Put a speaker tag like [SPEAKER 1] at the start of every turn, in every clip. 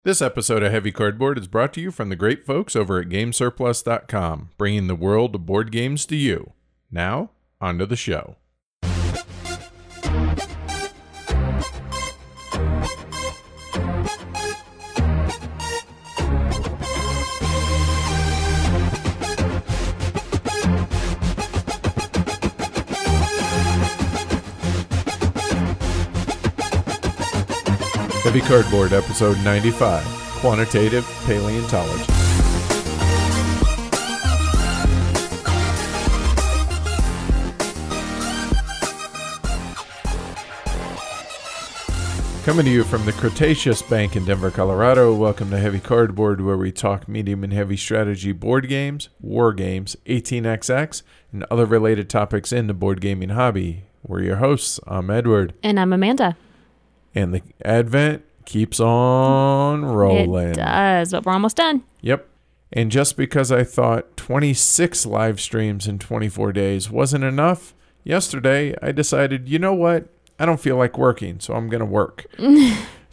[SPEAKER 1] This episode of Heavy Cardboard is brought to you from the great folks over at GameSurplus.com, bringing the world of board games to you. Now, on to the show. Heavy Cardboard, episode 95, Quantitative Paleontology. Coming to you from the Cretaceous Bank in Denver, Colorado, welcome to Heavy Cardboard, where we talk medium and heavy strategy board games, war games, 18xx, and other related topics in the board gaming hobby. We're your hosts. I'm Edward.
[SPEAKER 2] And I'm Amanda.
[SPEAKER 1] And the Advent keeps on rolling.
[SPEAKER 2] It does, but we're almost done.
[SPEAKER 1] Yep. And just because I thought 26 live streams in 24 days wasn't enough, yesterday I decided, you know what? I don't feel like working, so I'm going to work.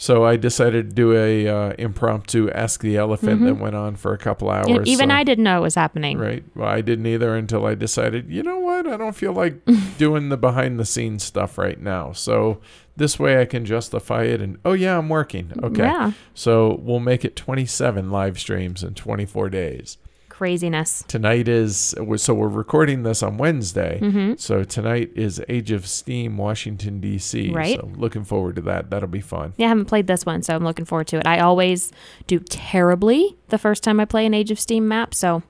[SPEAKER 1] So I decided to do a impromptu Ask the Elephant that went on for a couple hours.
[SPEAKER 2] Even I didn't know it was happening.
[SPEAKER 1] Right. Well, I didn't either until I decided, you know what? I don't feel like doing the behind-the-scenes stuff right now. So this way I can justify it and, oh, yeah, I'm working. Okay.
[SPEAKER 2] Yeah.
[SPEAKER 1] So we'll make it 27 live streams in 24 days.
[SPEAKER 2] Craziness.
[SPEAKER 1] Tonight is, so we're recording this on Wednesday. So tonight is Age of Steam, Washington, D.C.
[SPEAKER 2] Right.
[SPEAKER 1] So looking forward to that. That'll be fun.
[SPEAKER 2] Yeah, I haven't played this one, so I'm looking forward to it. I always do terribly the first time I play an Age of Steam map, so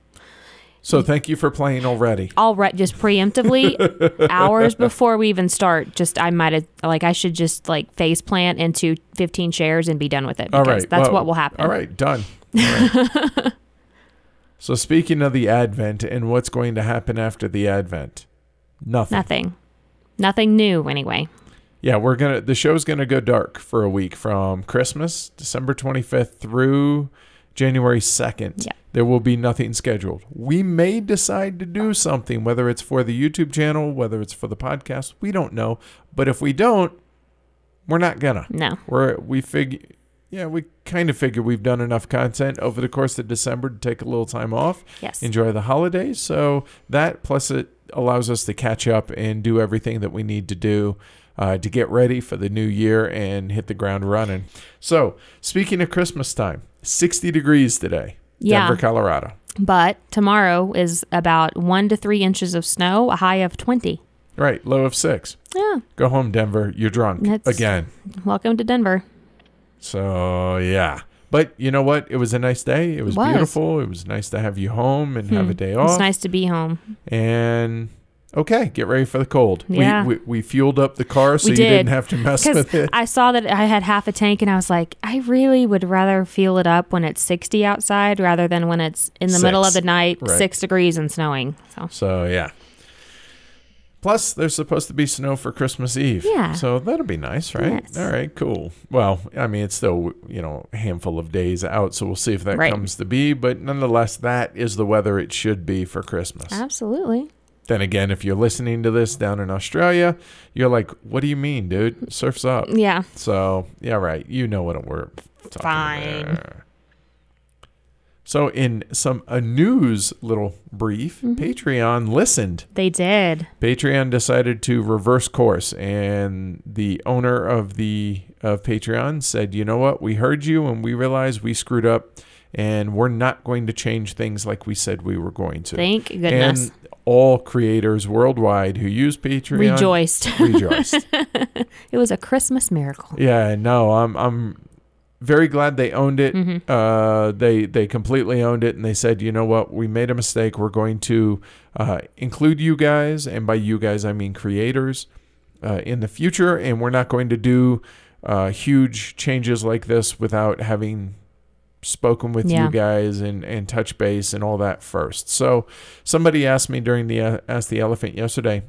[SPEAKER 1] Thank you for playing already.
[SPEAKER 2] just preemptively, hours before we even start, I should just face plant into 15 shares and be done with it.
[SPEAKER 1] All right.
[SPEAKER 2] That's what will happen.
[SPEAKER 1] All right, done. All right. So speaking of the Advent and what's going to happen after the Advent, nothing.
[SPEAKER 2] Nothing new, anyway.
[SPEAKER 1] Yeah, the show's gonna go dark for a week from Christmas, December 25th through January 2nd.
[SPEAKER 2] Yeah.
[SPEAKER 1] There will be nothing scheduled. We may decide to do something, whether it's for the YouTube channel, whether it's for the podcast, we don't know. But if we don't, we're not gonna.
[SPEAKER 2] No.
[SPEAKER 1] We kind of figure we've done enough content over the course of December to take a little time off.
[SPEAKER 2] Yes.
[SPEAKER 1] Enjoy the holidays. So that, plus it allows us to catch up and do everything that we need to do to get ready for the new year and hit the ground running. So speaking of Christmas time, 60 degrees today, Denver, Colorado.
[SPEAKER 2] But tomorrow is about 1 to 3 inches of snow, a high of 20.
[SPEAKER 1] Right, low of 6.
[SPEAKER 2] Yeah.
[SPEAKER 1] Go home, Denver. You're drunk again.
[SPEAKER 2] Welcome to Denver.
[SPEAKER 1] So, yeah. But you know what? It was a nice day. It was beautiful. It was nice to have you home and have a day off.
[SPEAKER 2] It's nice to be home.
[SPEAKER 1] And, okay, get ready for the cold.
[SPEAKER 2] Yeah.
[SPEAKER 1] We fueled up the car so you didn't have to mess with it.
[SPEAKER 2] I saw that I had half a tank and I was like, I really would rather fuel it up when it's 60 outside rather than when it's in the middle of the night, 6 degrees and snowing.
[SPEAKER 1] So, yeah. Plus, there's supposed to be snow for Christmas Eve.
[SPEAKER 2] Yeah.
[SPEAKER 1] So that'll be nice, right?
[SPEAKER 2] Yes.
[SPEAKER 1] All right, cool. Well, I mean, it's still, a handful of days out, so we'll see if that comes to be. But nonetheless, that is the weather it should be for Christmas.
[SPEAKER 2] Absolutely.
[SPEAKER 1] Then again, if you're listening to this down in Australia, you're like, what do you mean, dude? Surf's up.
[SPEAKER 2] Yeah.
[SPEAKER 1] So, yeah, right. You know what we're talking
[SPEAKER 2] Fine.
[SPEAKER 1] about. So in a news little brief, Patreon listened.
[SPEAKER 2] They did.
[SPEAKER 1] Patreon decided to reverse course, and the owner of Patreon said, you know what, we heard you and we realized we screwed up and we're not going to change things like we said we were going to.
[SPEAKER 2] Thank goodness.
[SPEAKER 1] And all creators worldwide who use Patreon
[SPEAKER 2] rejoiced. It was a Christmas miracle.
[SPEAKER 1] Yeah, no, I'm very glad they owned it. They completely owned it, and they said, you know what, we made a mistake. We're going to include you guys, and by you guys I mean creators, in the future, and we're not going to do huge changes like this without having spoken with you guys and touch base and all that first. So somebody asked me during the Ask the Elephant yesterday,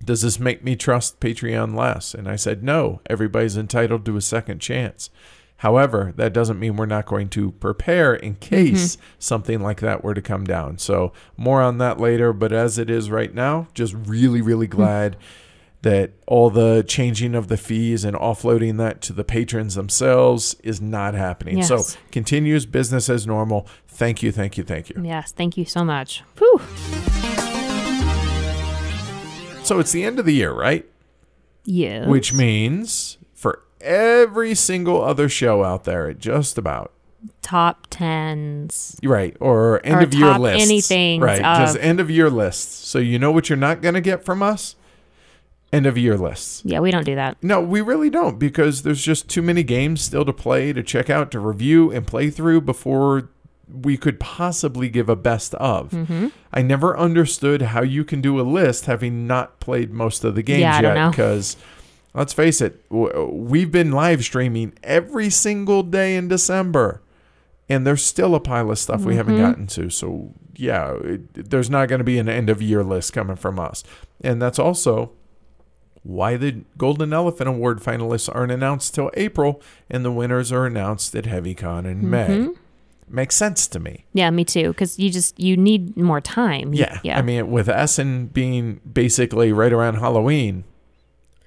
[SPEAKER 1] does this make me trust Patreon less? And I said, no, everybody's entitled to a second chance. However, that doesn't mean we're not going to prepare in case something like that were to come down. So more on that later. But as it is right now, just really, really glad that all the changing of the fees and offloading that to the patrons themselves is not happening.
[SPEAKER 2] Yes.
[SPEAKER 1] So continues business as normal. Thank you, thank you, thank you.
[SPEAKER 2] Yes, thank you so much. Whew.
[SPEAKER 1] So it's the end of the year, right?
[SPEAKER 2] Yes.
[SPEAKER 1] Which means for every single other show out there, just about.
[SPEAKER 2] Top 10s.
[SPEAKER 1] Right, or end of year lists.
[SPEAKER 2] Anything.
[SPEAKER 1] Right, just end of year lists. So you know what you're not going to get from us? End of year lists.
[SPEAKER 2] Yeah, we don't do that.
[SPEAKER 1] No, we really don't, because there's just too many games still to play, to check out, to review and play through before we could possibly give a best of.
[SPEAKER 2] Mm-hmm.
[SPEAKER 1] I never understood how you can do a list having not played most of the games yet, because let's face it, we've been live streaming every single day in December, and there's still a pile of stuff we haven't gotten to. So yeah, there's not going to be an end of year list coming from us. And that's also why the Golden Elephant Award finalists aren't announced till April, and the winners are announced at HeavyCon in May. Makes sense to me.
[SPEAKER 2] Yeah, me too, because you need more time.
[SPEAKER 1] Yeah. I mean, with Essen being basically right around Halloween,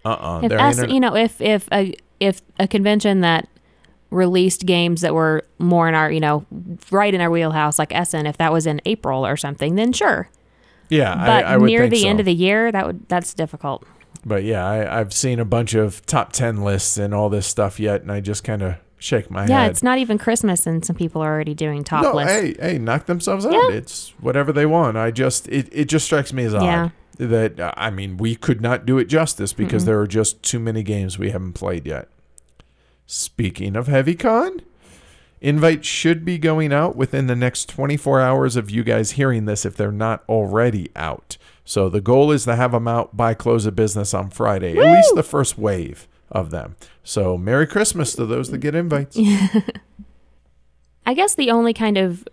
[SPEAKER 2] if Essen, if a convention that released games that were more in our, right in our wheelhouse, like Essen, if that was in April or something, then sure.
[SPEAKER 1] Yeah,
[SPEAKER 2] but
[SPEAKER 1] I would
[SPEAKER 2] near
[SPEAKER 1] think
[SPEAKER 2] the
[SPEAKER 1] so.
[SPEAKER 2] end of the year, that's difficult.
[SPEAKER 1] But yeah, I've seen a bunch of top 10 lists and all this stuff yet, and I just kind of shake my head.
[SPEAKER 2] Yeah, it's not even Christmas, and some people are already doing top lists.
[SPEAKER 1] Hey, knock themselves out. It's whatever they want. It just strikes me as odd that, I mean, we could not do it justice because there are just too many games we haven't played yet. Speaking of HeavyCon, invites should be going out within the next 24 hours of you guys hearing this if they're not already out. So the goal is to have them out by close of business on Friday, at least the first wave of them. So Merry Christmas to those that get invites.
[SPEAKER 2] I guess the only kind of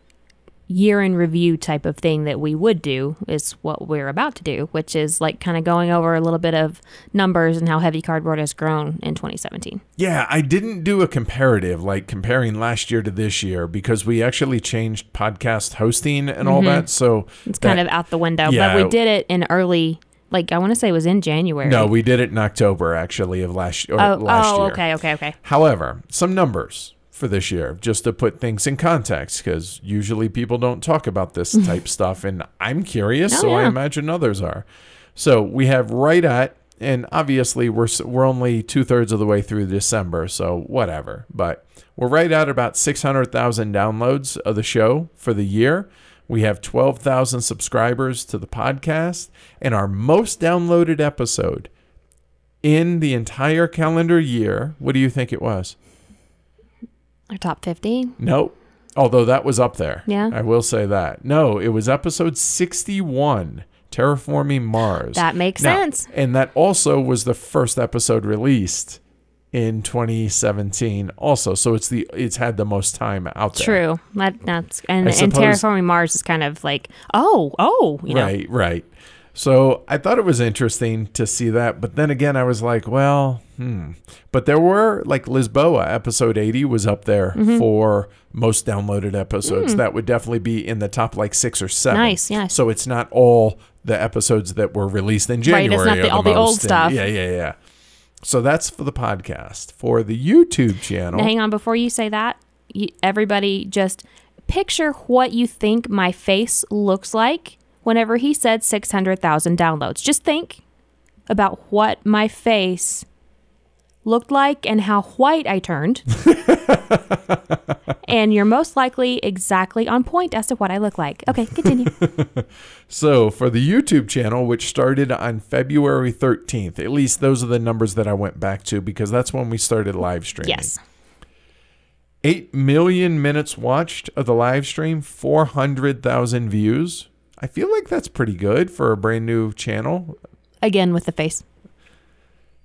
[SPEAKER 2] year in review type of thing that we would do is what we're about to do, which is like kind of going over a little bit of numbers and how Heavy Cardboard has grown in 2017.
[SPEAKER 1] Yeah, I didn't do a comparative, like comparing last year to this year, because we actually changed podcast hosting and all that. So
[SPEAKER 2] it's kind of out the window. Yeah, but we did it in early, like I want to say it was in January.
[SPEAKER 1] No, we did it in October actually of last year.
[SPEAKER 2] Okay.
[SPEAKER 1] However, some numbers for this year, just to put things in context, because usually people don't talk about this type stuff, and I'm curious, I imagine others are. So we have right at, and obviously we're only 2/3 of the way through December, so whatever, but we're right at about 600,000 downloads of the show for the year. We have 12,000 subscribers to the podcast, and our most downloaded episode in the entire calendar year, what do you think it was?
[SPEAKER 2] Our top 50?
[SPEAKER 1] Nope. Although that was up there.
[SPEAKER 2] Yeah.
[SPEAKER 1] I will say that. No, it was episode 61, Terraforming Mars.
[SPEAKER 2] That makes sense.
[SPEAKER 1] And that also was the first episode released in 2017 also. So it's had the most time out there.
[SPEAKER 2] True. That's and Terraforming Mars is kind of like,
[SPEAKER 1] Right. So I thought it was interesting to see that, but then again, I was like, But there were, like Lisboa, episode 80 was up there for most downloaded episodes. That would definitely be in the top like 6 or 7.
[SPEAKER 2] Nice, yeah.
[SPEAKER 1] So it's not all the episodes that were released in January.
[SPEAKER 2] Right, it's not all the old stuff.
[SPEAKER 1] Yeah. So that's for the podcast. For the YouTube channel.
[SPEAKER 2] Now, hang on, before you say that, everybody just picture what you think my face looks like whenever he said 600,000 downloads. Just think about what my face looked like and how white I turned. And you're most likely exactly on point as to what I look like. Okay, continue.
[SPEAKER 1] So for the YouTube channel, which started on February 13th, at least those are the numbers that I went back to because that's when we started live streaming.
[SPEAKER 2] Yes.
[SPEAKER 1] 8 million minutes watched of the live stream, 400,000 views. I feel like that's pretty good for a brand new channel.
[SPEAKER 2] Again, with the face.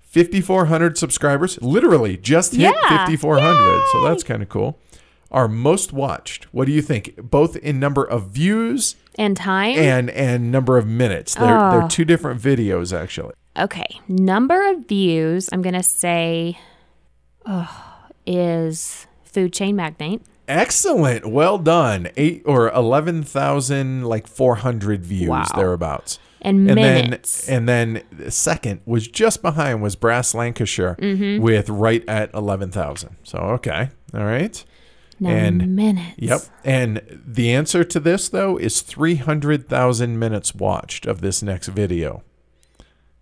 [SPEAKER 1] 5,400 subscribers. Literally just hit 5,400. So that's kind of cool. Our most watched. What do you think? Both in number of views
[SPEAKER 2] and time
[SPEAKER 1] and number of minutes. They're two different videos, actually.
[SPEAKER 2] Okay. Number of views, I'm going to say is Food Chain Magnate.
[SPEAKER 1] Excellent. Well done. 11,400 views, thereabouts.
[SPEAKER 2] And minutes.
[SPEAKER 1] And then the second was just behind was Brass Lancashire with right at 11,000. So, okay. All right.
[SPEAKER 2] Now
[SPEAKER 1] and
[SPEAKER 2] minutes.
[SPEAKER 1] Yep. And the answer to this, though, is 300,000 minutes watched of this next video.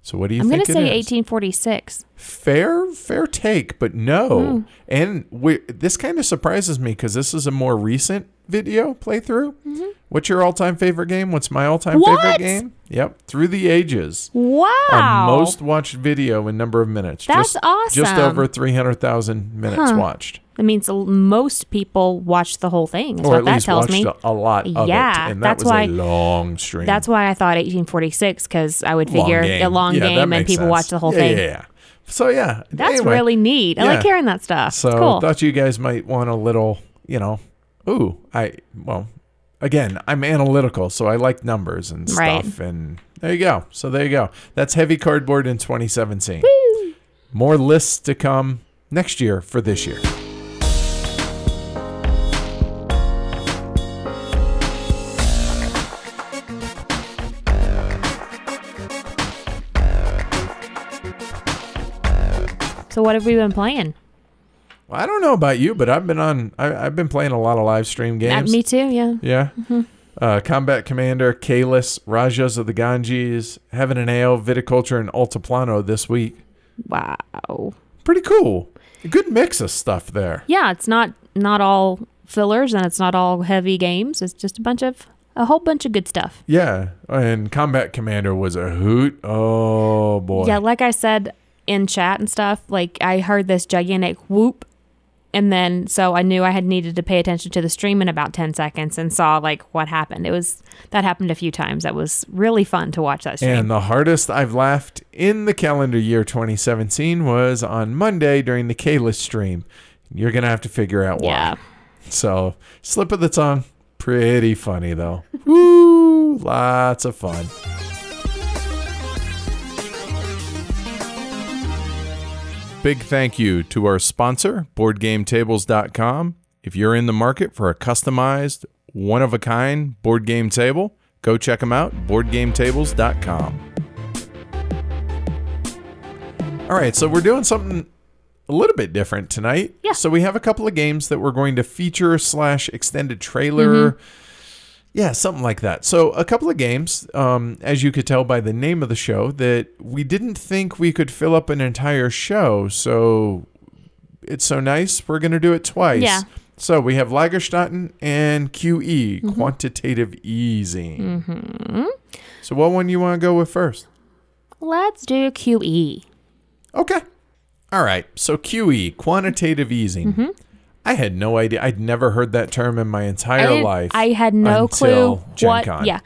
[SPEAKER 1] So what do you think it is?
[SPEAKER 2] I'm going to say 1846.
[SPEAKER 1] Fair take, but no. And this kind of surprises me because this is a more recent video playthrough. What's your all-time favorite game? What's my all-time favorite game? Yep, Through the Ages.
[SPEAKER 2] Wow.
[SPEAKER 1] Our most watched video in number of minutes.
[SPEAKER 2] That's awesome.
[SPEAKER 1] Just over 300,000 minutes watched.
[SPEAKER 2] That means most people watched the whole thing. Is
[SPEAKER 1] Or
[SPEAKER 2] what
[SPEAKER 1] at
[SPEAKER 2] that
[SPEAKER 1] least
[SPEAKER 2] tells
[SPEAKER 1] watched
[SPEAKER 2] me.
[SPEAKER 1] a lot of it. And that was a long stream.
[SPEAKER 2] That's why I thought 1846, because I would figure a long game and people watch the whole thing.
[SPEAKER 1] Yeah. So, yeah.
[SPEAKER 2] That's really neat. I like hearing that stuff.
[SPEAKER 1] So,
[SPEAKER 2] it's cool.
[SPEAKER 1] Thought you guys might want a little, again, I'm analytical, so I like numbers and stuff. And there you go. So, there you go. That's Heavy Cardboard in 2017.
[SPEAKER 2] Woo!
[SPEAKER 1] More lists to come next year for this year.
[SPEAKER 2] So what have we been playing?
[SPEAKER 1] Well, I don't know about you, but I've been playing a lot of live stream games.
[SPEAKER 2] Me too, yeah.
[SPEAKER 1] Yeah. Combat Commander, Kalis, Rajas of the Ganges, Heaven and Ale, Viticulture, and Altiplano this week.
[SPEAKER 2] Wow.
[SPEAKER 1] Pretty cool. A good mix of stuff there.
[SPEAKER 2] Yeah, it's not all fillers and it's not all heavy games. It's just a whole bunch of good stuff.
[SPEAKER 1] Yeah, and Combat Commander was a hoot. Oh, boy.
[SPEAKER 2] Yeah, like I said in chat and stuff, like I heard this gigantic whoop, and then so I knew I needed to pay attention to the stream in about 10 seconds and saw like what happened. That happened a few times. That was really fun to watch that stream.
[SPEAKER 1] And the hardest I've laughed in the calendar year 2017 was on Monday during the Kalis stream. You're going to have to figure out why.
[SPEAKER 2] Yeah.
[SPEAKER 1] So, slip of the tongue. Pretty funny, though. Woo! Lots of fun. Big thank you to our sponsor, BoardGameTables.com. If you're in the market for a customized, one-of-a-kind board game table, go check them out, BoardGameTables.com. All right, so we're doing something a little bit different tonight.
[SPEAKER 2] Yeah.
[SPEAKER 1] So we have a couple of games that we're going to feature / extended trailer. Yeah, something like that. So a couple of games, as you could tell by the name of the show, that we didn't think we could fill up an entire show. So it's so nice, we're going to do it twice.
[SPEAKER 2] Yeah.
[SPEAKER 1] So we have Lagerstatten and QE, Quantitative Easing. So what one do you want to go with first?
[SPEAKER 2] Let's do QE.
[SPEAKER 1] Okay. All right. So QE, Quantitative Easing. I had no idea. I'd never heard that term in my entire life.
[SPEAKER 2] I had no clue
[SPEAKER 1] Gen Con.
[SPEAKER 2] Yeah.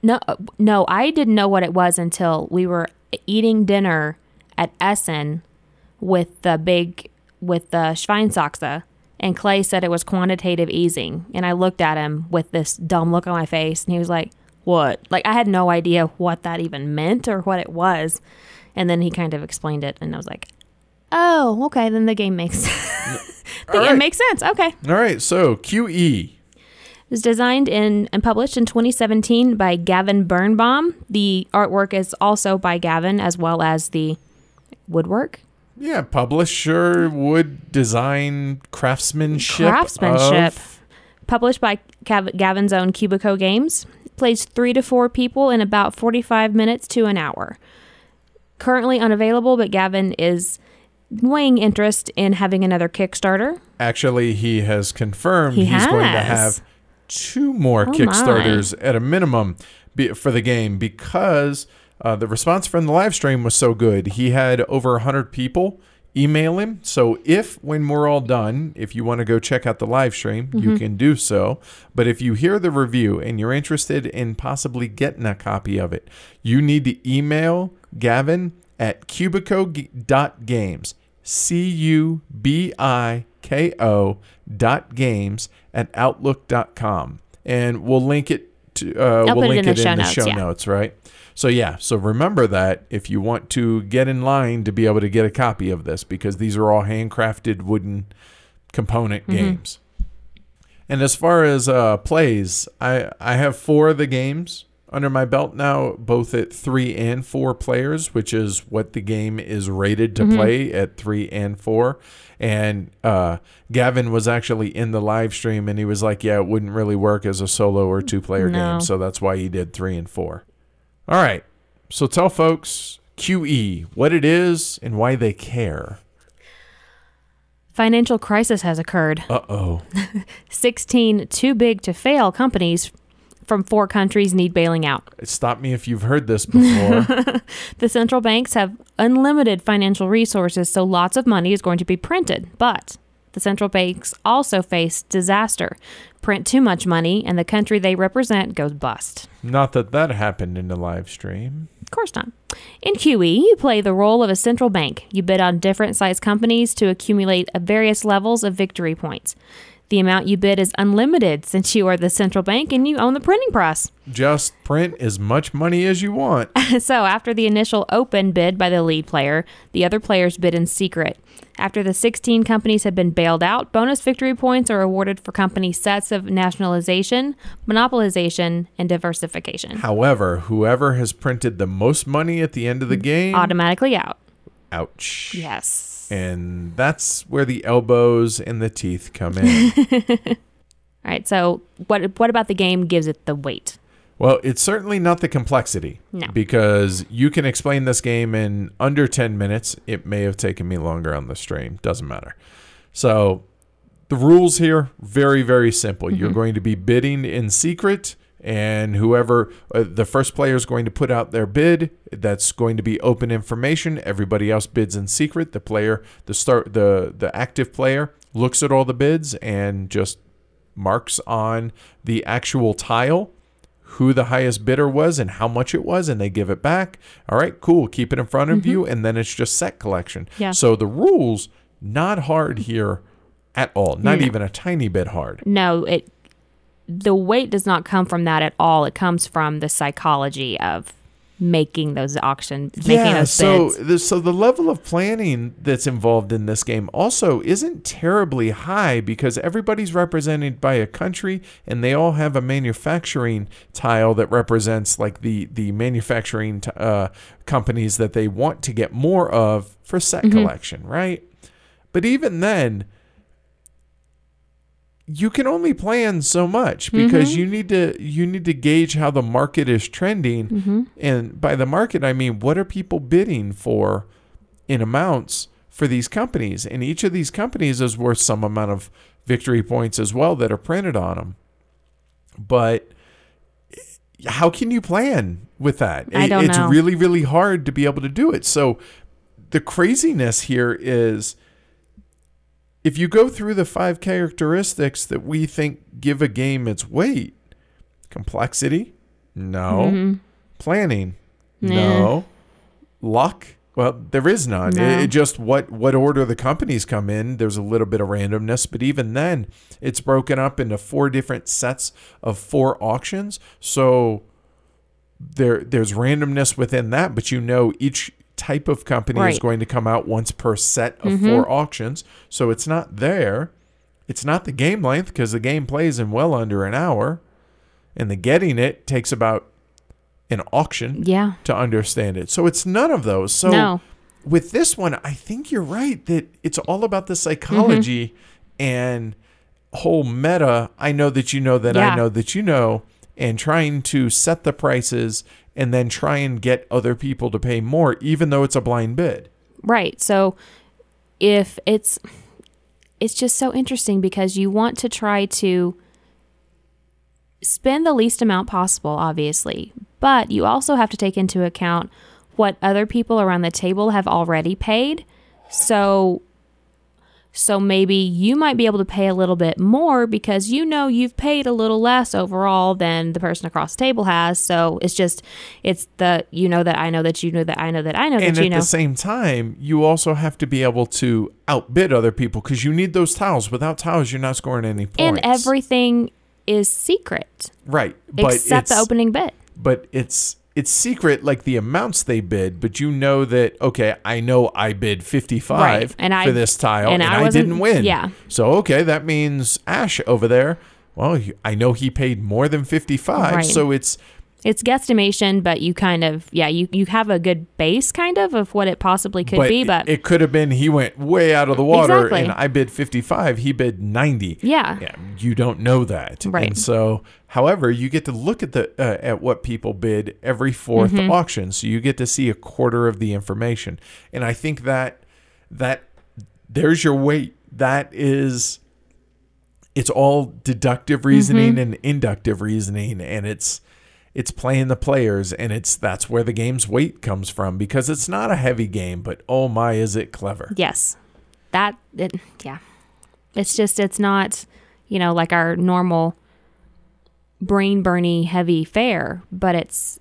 [SPEAKER 2] No, I didn't know what it was until we were eating dinner at Essen with the Schweinsachse, and Clay said it was quantitative easing, and I looked at him with this dumb look on my face, and he was like, "What?" Like I had no idea what that even meant or what it was, and then he kind of explained it, and I was like, "Oh, okay, then the game makes it makes sense." Okay.
[SPEAKER 1] All right. So QE.
[SPEAKER 2] It was designed and published in 2017 by Gavin Birnbaum. The artwork is also by Gavin, as well as the woodwork.
[SPEAKER 1] Yeah, publisher, wood design, craftsmanship.
[SPEAKER 2] Published by Gavin's own Cubico Games. Plays 3 to 4 people in about 45 minutes to an hour. Currently unavailable, but Gavin is weighing interest in having another Kickstarter.
[SPEAKER 1] Actually, he has confirmed he's going to have 2 more Kickstarters at a minimum for the game, because the response from the live stream was so good. He had over 100 people email him. So when we're all done, if you want to go check out the live stream, you can do so. But if you hear the review and you're interested in possibly getting a copy of it, you need to email Gavin at cubico.games, CUBIKO.games@outlook.com, and we'll link it to we'll link it in the show notes, right? So remember that if you want to get in line to be able to get a copy of this, because these are all handcrafted wooden component games. And as far as plays, I have 4 of the games under my belt now, both at 3 and 4 players, which is what the game is rated to play at 3 and 4. And Gavin was actually in the live stream, and he was like, yeah, it wouldn't really work as a solo or 2-player game. So that's why he did 3 and 4. All right. So tell folks, QE, what it is and why they care.
[SPEAKER 2] Financial crisis has occurred.
[SPEAKER 1] Uh-oh.
[SPEAKER 2] 16 too-big-to-fail companies from 4 countries need bailing out.
[SPEAKER 1] Stop me if you've heard this before.
[SPEAKER 2] The central banks have unlimited financial resources, so lots of money is going to be printed. But the central banks also face disaster. Print too much money, and the country they represent goes bust.
[SPEAKER 1] Not that that happened in the live stream.
[SPEAKER 2] Of course not. In QE, you play the role of a central bank. You bid on different size companies to accumulate various levels of victory points. The amount you bid is unlimited since you are the central bank and you own the printing press.
[SPEAKER 1] Just print as much money as you want.
[SPEAKER 2] So after the initial open bid by the lead player, the other players bid in secret. After the 16 companies have been bailed out, bonus victory points are awarded for company sets of nationalization, monopolization, and diversification.
[SPEAKER 1] However, whoever has printed the most money at the end of the game...
[SPEAKER 2] automatically out.
[SPEAKER 1] Ouch.
[SPEAKER 2] Yes.
[SPEAKER 1] And that's where the elbows and the teeth come in.
[SPEAKER 2] All right, so what about the game gives it the weight?
[SPEAKER 1] Well, it's certainly not the complexity.
[SPEAKER 2] No.
[SPEAKER 1] Because you can explain this game in under 10 minutes. It may have taken me longer on the stream. Doesn't matter. So the rules here, very, very simple. You're going to be bidding in secret. And whoever, the first player is going to put out their bid. That's going to be open information. Everybody else bids in secret. The active player looks at all the bids and just marks on the actual tile who the highest bidder was and how much it was, and they give it back. All right, cool. Keep it in front of you, and then it's just set collection.
[SPEAKER 2] Yeah.
[SPEAKER 1] So the rules, not hard here at all. Not even a tiny bit hard.
[SPEAKER 2] No, the weight does not come from that at all. It comes from the psychology of making those auctions, making those bids.
[SPEAKER 1] So the level of planning that's involved in this game also isn't terribly high because everybody's represented by a country and they all have a manufacturing tile that represents like the manufacturing companies that they want to get more of for set collection, right? But even then, you can only plan so much because you need to gauge how the market is trending. And by the market, I mean, what are people bidding for in amounts for these companies? And each of these companies is worth some amount of victory points as well that are printed on them. But how can you plan with that?
[SPEAKER 2] I don't know.
[SPEAKER 1] It's really, really hard to be able to do it. So the craziness here is, if you go through the 5 characteristics that we think give a game its weight: complexity, no. Planning, no. Luck, well, there is none.
[SPEAKER 2] No.
[SPEAKER 1] It just what order the companies come in. There's a little bit of randomness, but even then, it's broken up into 4 different sets of 4 auctions. So there's randomness within that, but each type of company is going to come out once per set of 4 auctions. So it's not there. It's not the game length because the game plays in well under an hour, and the getting it takes about an auction to understand it. So it's none of those. So with this one, I think you're right that it's all about the psychology and whole meta. I know that you know that I know that you know, and trying to set the prices and then try and get other people to pay more, even though it's a blind bid.
[SPEAKER 2] Right. So if it's just so interesting because you want to try to spend the least amount possible, obviously, but you also have to take into account what other people around the table have already paid. So maybe you might be able to pay a little bit more because you've paid a little less overall than the person across the table has. So it's the that I know that you know that I know that I know that you know.
[SPEAKER 1] And at the same time, you also have to be able to outbid other people because you need those tiles. Without tiles, you're not scoring any points.
[SPEAKER 2] And everything is secret.
[SPEAKER 1] Right.
[SPEAKER 2] Except the opening bid.
[SPEAKER 1] But it's secret, like the amounts they bid, but you know that, okay, I know I bid 55 for this tile, and I didn't win.
[SPEAKER 2] Yeah.
[SPEAKER 1] So, okay, that means Ash over there, well, I know he paid more than 55.
[SPEAKER 2] Right.
[SPEAKER 1] So it's
[SPEAKER 2] It's guesstimation, but you kind of, you have a good base kind of what it possibly could be. But
[SPEAKER 1] it could have been he went way out of the water
[SPEAKER 2] exactly.
[SPEAKER 1] and I bid 55, he bid 90.
[SPEAKER 2] Yeah.
[SPEAKER 1] You don't know that.
[SPEAKER 2] Right.
[SPEAKER 1] And so, however, you get to look at at what people bid every fourth auction. So you get to see a quarter of the information. And I think that there's your weight. It's all deductive reasoning and inductive reasoning, and it's playing the players, and that's where the game's weight comes from, because it's not a heavy game, but oh my, is it clever.
[SPEAKER 2] Yes. It's not, like our normal brain burny heavy fare, but it's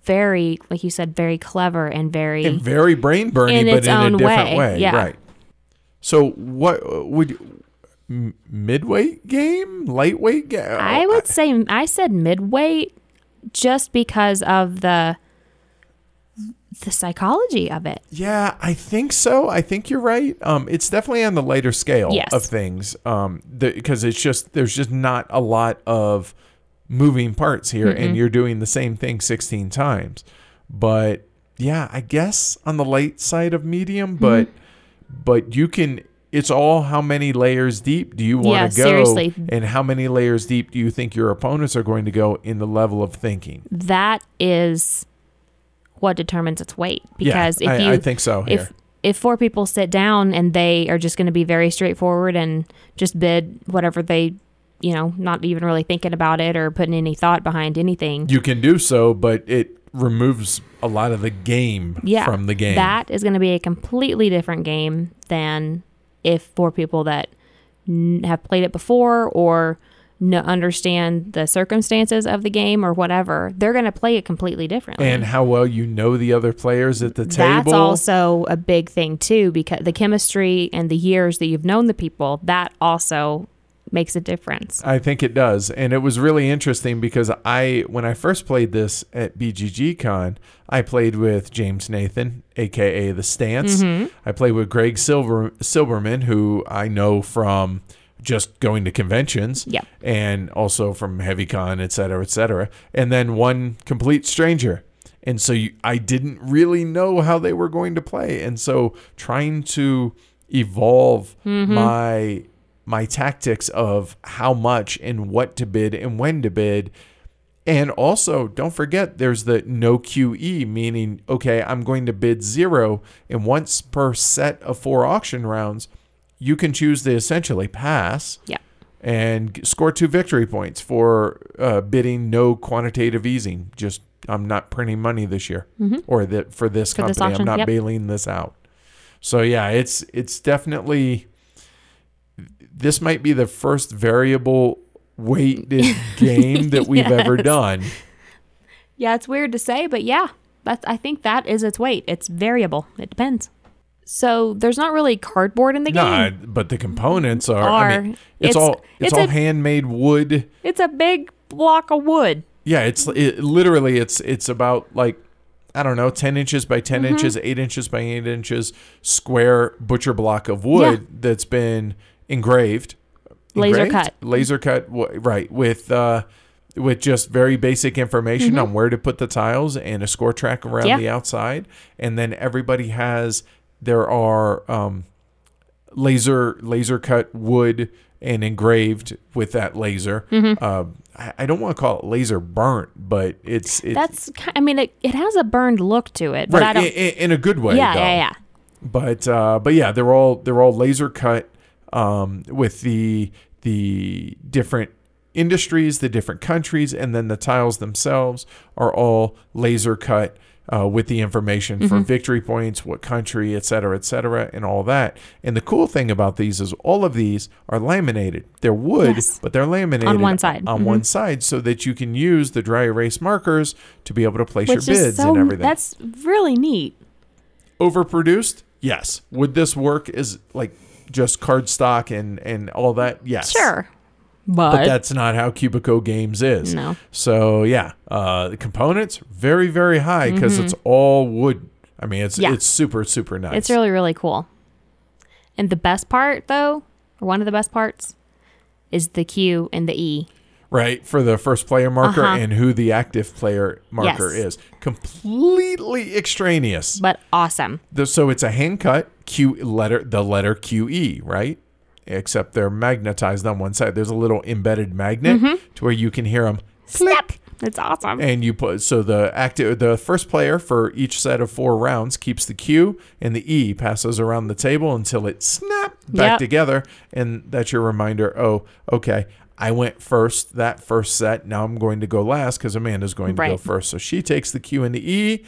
[SPEAKER 2] very, like you said, very clever and very
[SPEAKER 1] brain burny, but in a different way.
[SPEAKER 2] Yeah.
[SPEAKER 1] Right. So what would midweight game, lightweight game?
[SPEAKER 2] I would say I said midweight just because of the psychology of it.
[SPEAKER 1] Yeah, I think so. I think you're right. It's definitely on the lighter scale of things. Because there's just not a lot of moving parts here, and you're doing the same thing 16 times. But yeah, I guess on the light side of medium, but you can. It's all how many layers deep do you want to go,
[SPEAKER 2] seriously. And
[SPEAKER 1] how many layers deep do you think your opponents are going to go in the level of thinking?
[SPEAKER 2] That is what determines its weight. Because
[SPEAKER 1] I think so. Here.
[SPEAKER 2] If four people sit down and they are just going to be very straightforward and just bid whatever they, not even really thinking about it or putting any thought behind anything,
[SPEAKER 1] you can do so, but it removes a lot of the game from the game.
[SPEAKER 2] That is going to be a completely different game than if four people that have played it before or understand the circumstances of the game or whatever, they're going to play it completely differently.
[SPEAKER 1] And how well you know the other players at the table.
[SPEAKER 2] That's also a big thing too, because the chemistry and the years that you've known the people, that also makes a difference.
[SPEAKER 1] I think it does. And it was really interesting because when I first played this at BGG Con, I played with James Nathan, aka The Stance. I played with Greg Silberman, who I know from just going to conventions and also from HeavyCon, et cetera, and then one complete stranger. And so I didn't really know how they were going to play. And so trying to evolve my tactics of how much and what to bid and when to bid. And also, don't forget, there's the no QE, meaning, okay, I'm going to bid 0, and once per set of 4 auction rounds, you can choose to essentially pass and score 2 victory points for bidding no quantitative easing. Just, I'm not printing money this year, or for this company. I'm not bailing this out. So yeah, it's definitely, this might be the first variable weighted game that we've ever done.
[SPEAKER 2] Yeah, it's weird to say, but I think that is its weight. It's variable. It depends. So there's not really cardboard in the game.
[SPEAKER 1] But the components are. I mean, it's all handmade wood.
[SPEAKER 2] It's a big block of wood.
[SPEAKER 1] Yeah, literally it's about like, I don't know, 10 inches by 10 inches, 8 inches by 8 inches square butcher block of wood that's been engraved.
[SPEAKER 2] Laser cut,
[SPEAKER 1] right, with just very basic information on where to put the tiles and a score track around the outside. And then there are laser cut wood and engraved with that laser. I don't want to call it laser burnt, but it
[SPEAKER 2] has a burned look to it, but
[SPEAKER 1] right, in a good way. Yeah. But yeah, they're all laser cut. With the different industries, the different countries, and then the tiles themselves are all laser cut with the information for victory points, what country, et cetera, and all that. And the cool thing about these is all of these are laminated. They're wood, but they're laminated
[SPEAKER 2] on one side.
[SPEAKER 1] One side, so that you can use the dry erase markers to be able to place your bids and everything.
[SPEAKER 2] That's really neat.
[SPEAKER 1] Overproduced? Yes. Would this work as like just cardstock and all that? Yes.
[SPEAKER 2] Sure.
[SPEAKER 1] But that's not how Cubico Games is.
[SPEAKER 2] No.
[SPEAKER 1] So yeah, the components very, very high because it's all wood. I mean, it's super, super nice.
[SPEAKER 2] It's really, really cool. And the best part, though, or one of the best parts, is the Q and the E.
[SPEAKER 1] right, for the first player marker and who the active player marker
[SPEAKER 2] Yes.
[SPEAKER 1] is. Completely extraneous.
[SPEAKER 2] But awesome.
[SPEAKER 1] So it's a hand cut the letter QE, right? Except they're magnetized on one side. There's a little embedded magnet to where you can hear them
[SPEAKER 2] Snap. It's awesome.
[SPEAKER 1] And you put the first player for each set of 4 rounds keeps the Q, and the E passes around the table until it snaps back together, and that's your reminder. Oh, okay, I went first that first set. Now I'm going to go last because Amanda's going to go first. So she takes the Q and the E,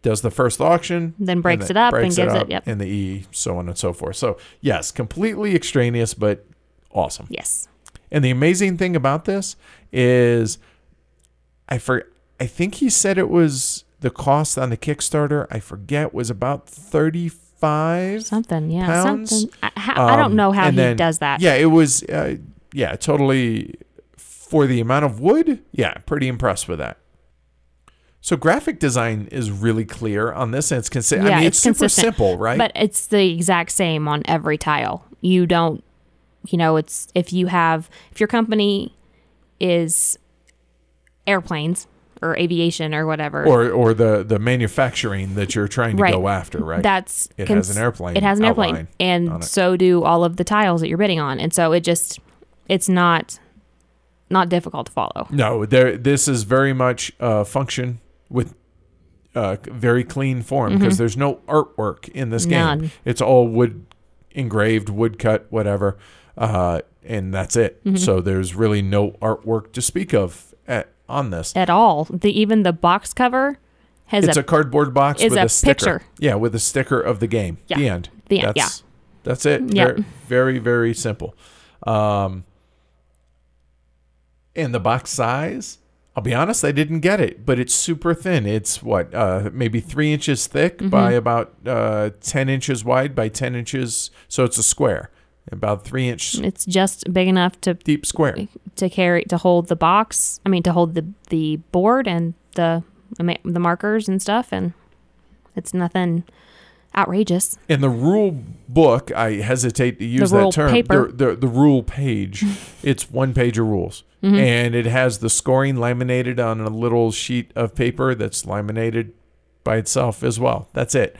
[SPEAKER 1] does the first auction,
[SPEAKER 2] then breaks it up and gives it
[SPEAKER 1] and the E, so on and so forth. So yes, completely extraneous, but awesome.
[SPEAKER 2] Yes.
[SPEAKER 1] And the amazing thing about this is, I think he said it was the cost on the Kickstarter. I forget, was about 35
[SPEAKER 2] something. Yeah,
[SPEAKER 1] pounds.
[SPEAKER 2] something. I don't know how he does that.
[SPEAKER 1] Yeah, it was. Totally for the amount of wood. Yeah, pretty impressed with that. So graphic design is really clear on this, and it's consistent. I mean, it's super simple, right?
[SPEAKER 2] But it's the exact same on every tile. You don't, it's if your company is airplanes or aviation or whatever,
[SPEAKER 1] or the manufacturing that you're trying to go after, right?
[SPEAKER 2] It
[SPEAKER 1] has an airplane.
[SPEAKER 2] It has an airplane, and so do all of the tiles that you're bidding on, and so it's not difficult to follow.
[SPEAKER 1] No, this is very much function with very clean form because there's no artwork in this game.
[SPEAKER 2] None.
[SPEAKER 1] It's all wood engraved, wood cut, whatever, and that's it. So there's really no artwork to speak of on this
[SPEAKER 2] at all. Even the box cover has
[SPEAKER 1] a cardboard box with a sticker.
[SPEAKER 2] Picture.
[SPEAKER 1] Yeah, with a sticker of the game.
[SPEAKER 2] Yeah.
[SPEAKER 1] The end. That's it.
[SPEAKER 2] Yeah.
[SPEAKER 1] Very, very simple. And the box size, I'll be honest, I didn't get it, but it's super thin. It's maybe 3 inches thick by about 10 inches wide by 10 inches. So it's a square, about 3 inch.
[SPEAKER 2] It's just big enough to
[SPEAKER 1] deep square
[SPEAKER 2] to hold the box. I mean, to hold the board and the markers and stuff, and it's nothing outrageous.
[SPEAKER 1] In the rule book, I hesitate to use that term. The rule page, it's 1 page of rules. And it has the scoring laminated on a little sheet of paper that's laminated by itself as well. That's it.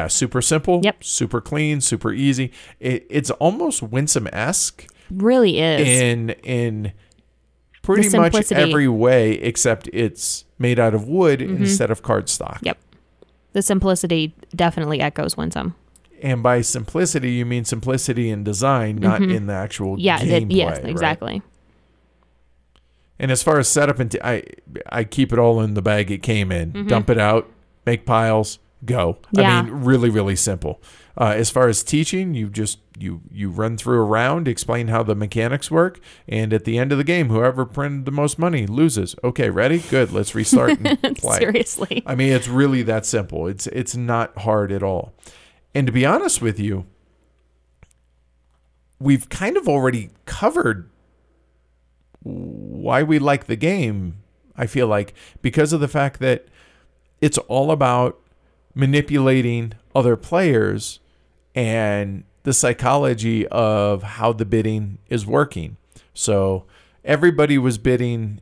[SPEAKER 1] Super simple.
[SPEAKER 2] Yep.
[SPEAKER 1] Super clean. Super easy. It's almost Winsome-esque.
[SPEAKER 2] Really is.
[SPEAKER 1] In pretty much every way, except it's made out of wood instead of cardstock.
[SPEAKER 2] Yep. The simplicity definitely echoes Winsome.
[SPEAKER 1] And by simplicity, you mean simplicity in design, not in the actual gameplay.
[SPEAKER 2] Yes, exactly.
[SPEAKER 1] Right? And as far as setup, I keep it all in the bag it came in. Dump it out, make piles, go.
[SPEAKER 2] Yeah.
[SPEAKER 1] I mean, really, really simple. As far as teaching, you run through a round, explain how the mechanics work, and at the end of the game, whoever printed the most money loses. Okay, ready? Good. Let's restart and play.
[SPEAKER 2] Seriously.
[SPEAKER 1] I mean, it's really that simple. It's not hard at all. And to be honest with you, we've kind of already covered why we like the game, I feel like, because of the fact that it's all about manipulating other players and the psychology of how the bidding is working. So everybody was bidding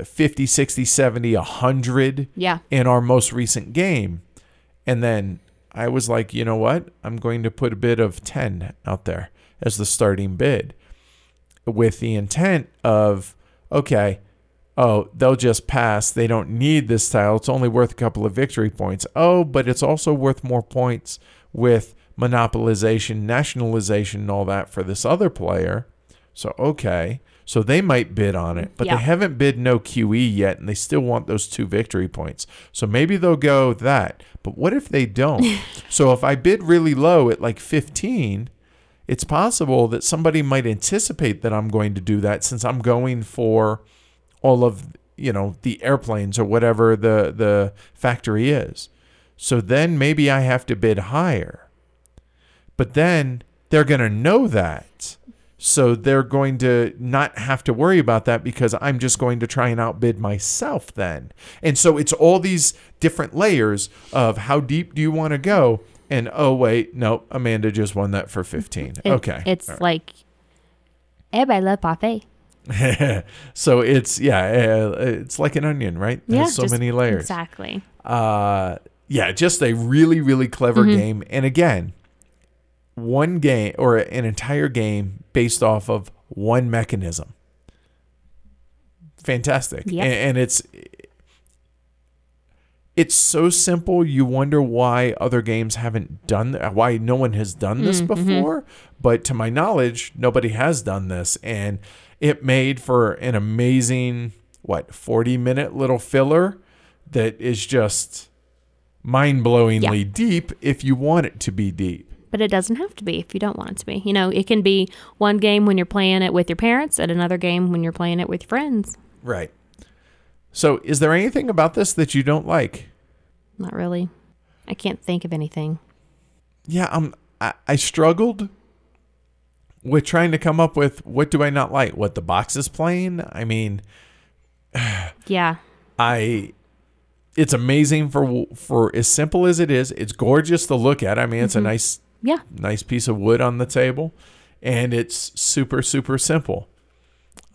[SPEAKER 1] 50, 60, 70, 100 in our most recent game. And then I was like, you know what? I'm going to put a bid of 10 out there as the starting bid, with the intent of, okay, they'll just pass. They don't need this tile. It's only worth a couple of victory points. Oh, but it's also worth more points with monopolization, nationalization, and all that for this other player. So, okay. So they might bid on it, but they haven't bid no QE yet, and they still want those 2 victory points. So maybe they'll go that. But what if they don't? So if I bid really low at like 15, it's possible that somebody might anticipate that I'm going to do that, since I'm going for all of, the airplanes or whatever the factory is. So then maybe I have to bid higher. But then they're going to know that. So they're going to not have to worry about that, because I'm just going to try and outbid myself then. And so it's all these different layers of how deep do you want to go? And, oh, wait, no, Amanda just won that for 15. Okay.
[SPEAKER 2] It's like, everybody loves parfait.
[SPEAKER 1] So it's like an onion, right? It has so many layers.
[SPEAKER 2] Exactly.
[SPEAKER 1] Just a really, really clever game. And again, one game or an entire game based off of one mechanism. Fantastic.
[SPEAKER 2] Yep.
[SPEAKER 1] And it's so simple. You wonder why other games haven't done why no one has done this before. But to my knowledge, nobody has done this. And it made for an amazing, 40-minute little filler that is just mind-blowingly deep if you want it to be deep.
[SPEAKER 2] But it doesn't have to be if you don't want it to be. It can be one game when you're playing it with your parents and another game when you're playing it with your friends.
[SPEAKER 1] Right. So is there anything about this that you don't like?
[SPEAKER 2] Not really. I can't think of anything.
[SPEAKER 1] Yeah, I struggled with trying to come up with what do I not like? What the box is playing? I mean...
[SPEAKER 2] Yeah.
[SPEAKER 1] It's amazing for as simple as it is. It's gorgeous to look at. I mean, it's a nice piece of wood on the table, and it's super, super simple.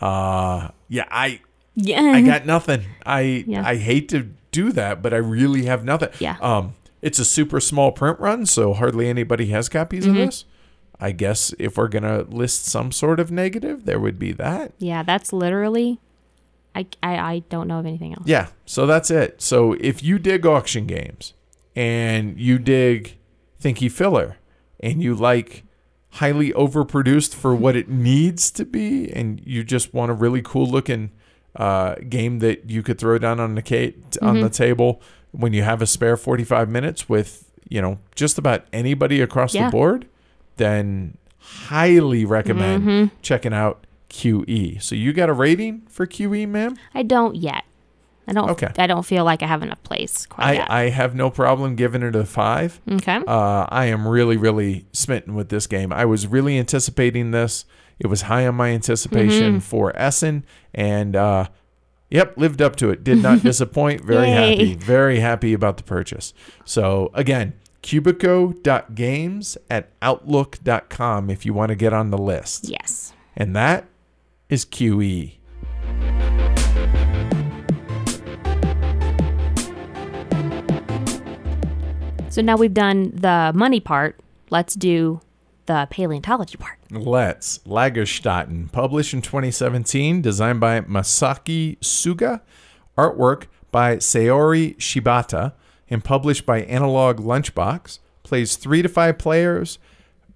[SPEAKER 1] I got nothing. I hate to do that, but I really have nothing.
[SPEAKER 2] Yeah.
[SPEAKER 1] It's a super small print run, so hardly anybody has copies of this. I guess if we're gonna list some sort of negative, there would be that.
[SPEAKER 2] Yeah, that's literally. I don't know of anything else.
[SPEAKER 1] Yeah, so that's it. So if you dig auction games and you dig Thinky Filler and you like highly overproduced for what it needs to be and you just want a really cool looking game that you could throw down on the table when you have a spare 45 minutes with, just about anybody across the board, then highly recommend checking out QE. So you got a rating for QE, ma'am?
[SPEAKER 2] I don't yet. I don't feel like I have enough place quite yet.
[SPEAKER 1] I have no problem giving it a 5.
[SPEAKER 2] Okay.
[SPEAKER 1] I am really, really smitten with this game. I was really anticipating this. It was high on my anticipation for Essen, and lived up to it. Did not disappoint. Very happy about the purchase. So again, cubico.games@outlook.com if you want to get on the list.
[SPEAKER 2] Yes.
[SPEAKER 1] And that is QE.
[SPEAKER 2] So now we've done the money part. Let's do the paleontology part.
[SPEAKER 1] Let's. Lagerstatten, published in 2017, designed by Masaki Suga, artwork by Saori Shibata, and published by Analog Lunchbox. Plays 3 to 5 players.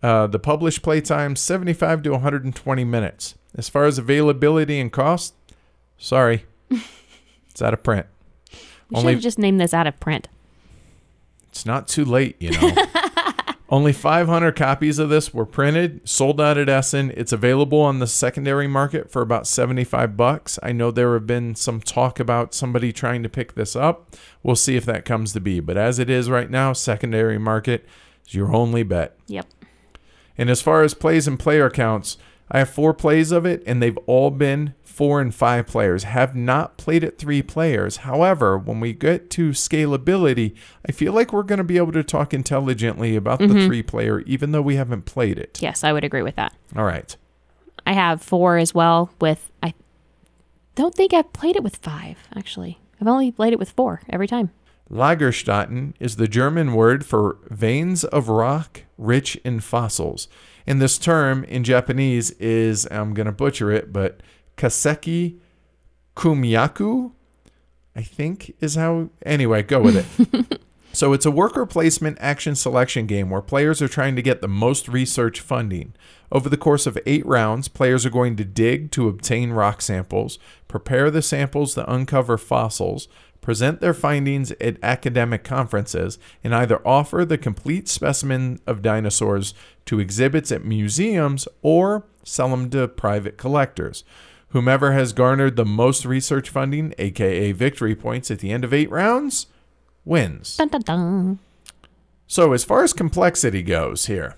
[SPEAKER 1] The published playtime 75 to 120 minutes. As far as availability and cost, sorry, it's out of print.
[SPEAKER 2] We should have just named this out of print.
[SPEAKER 1] It's not too late, Only 500 copies of this were printed, sold out at Essen. It's available on the secondary market for about $75. I know there have been some talk about somebody trying to pick this up. We'll see if that comes to be. But as it is right now, secondary market is your only bet.
[SPEAKER 2] Yep.
[SPEAKER 1] And as far as plays and player counts, I have 4 plays of it, and they've all been 4 and 5 players. Have not played it 3 players. However, when we get to scalability, I feel like we're going to be able to talk intelligently about the 3-player, even though we haven't played it.
[SPEAKER 2] Yes, I would agree with that.
[SPEAKER 1] All right.
[SPEAKER 2] I have 4 as well with, I don't think I've played it with 5, actually. I've only played it with 4 every time.
[SPEAKER 1] Lagerstatten is the German word for veins of rock rich in fossils. And this term in Japanese is, I'm going to butcher it, but kaseki kumyaku, I think is how, anyway, go with it. So it's a worker placement action selection game where players are trying to get the most research funding. Over the course of 8 rounds, players are going to dig to obtain rock samples, prepare the samples to uncover fossils, present their findings at academic conferences, and either offer the complete specimen of dinosaurs to exhibits at museums or sell them to private collectors. Whomever has garnered the most research funding, aka victory points, at the end of 8 rounds, wins.
[SPEAKER 2] Dun, dun, dun.
[SPEAKER 1] So as far as complexity goes here,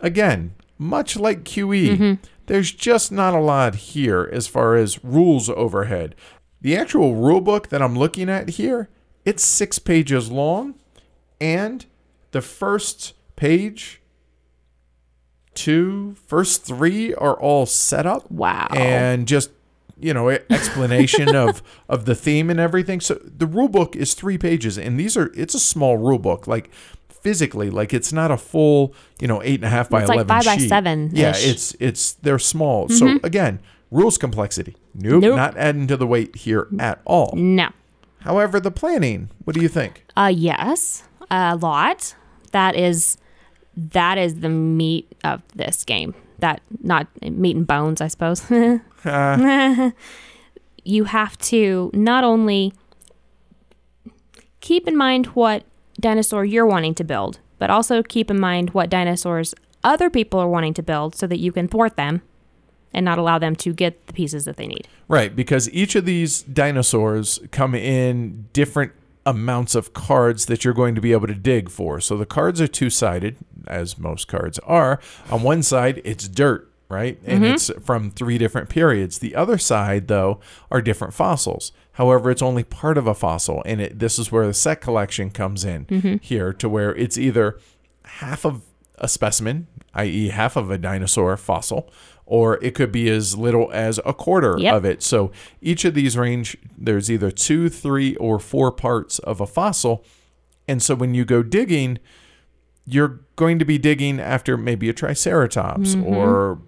[SPEAKER 1] again, much like QE, there's just not a lot here as far as rules overhead. The actual rule book that I'm looking at here, it's 6 pages long, and the first page, first 3 are all set up.
[SPEAKER 2] Wow.
[SPEAKER 1] And just explanation of the theme and everything. So the rule book is 3 pages, and it's a small rule book, like physically, like it's not a full, 8.5 by 11
[SPEAKER 2] like 5 by
[SPEAKER 1] sheet.
[SPEAKER 2] 7.
[SPEAKER 1] Yeah, they're small. So again, rules complexity. Nope, not adding to the weight here at all.
[SPEAKER 2] No.
[SPEAKER 1] However, the planning, what do you think?
[SPEAKER 2] Yes, a lot. That is the meat of this game. That, not meat and bones, I suppose. You have to not only keep in mind what dinosaur you're wanting to build, but also keep in mind what dinosaurs other people are wanting to build so that you can thwart them and not allow them to get the pieces that they need.
[SPEAKER 1] Right, because each of these dinosaurs come in different amounts of cards that you're going to be able to dig for. So the cards are 2-sided, as most cards are. On one side, it's dirt, right? And it's from 3 different periods. The other side, though, are different fossils. However, it's only part of a fossil, and this is where the set collection comes in here, to where it's either half of a specimen, i.e. half of a dinosaur fossil, or it could be as little as a quarter of it. So each of these range, there's either 2, 3, or 4 parts of a fossil. And so when you go digging, you're going to be digging after maybe a Triceratops or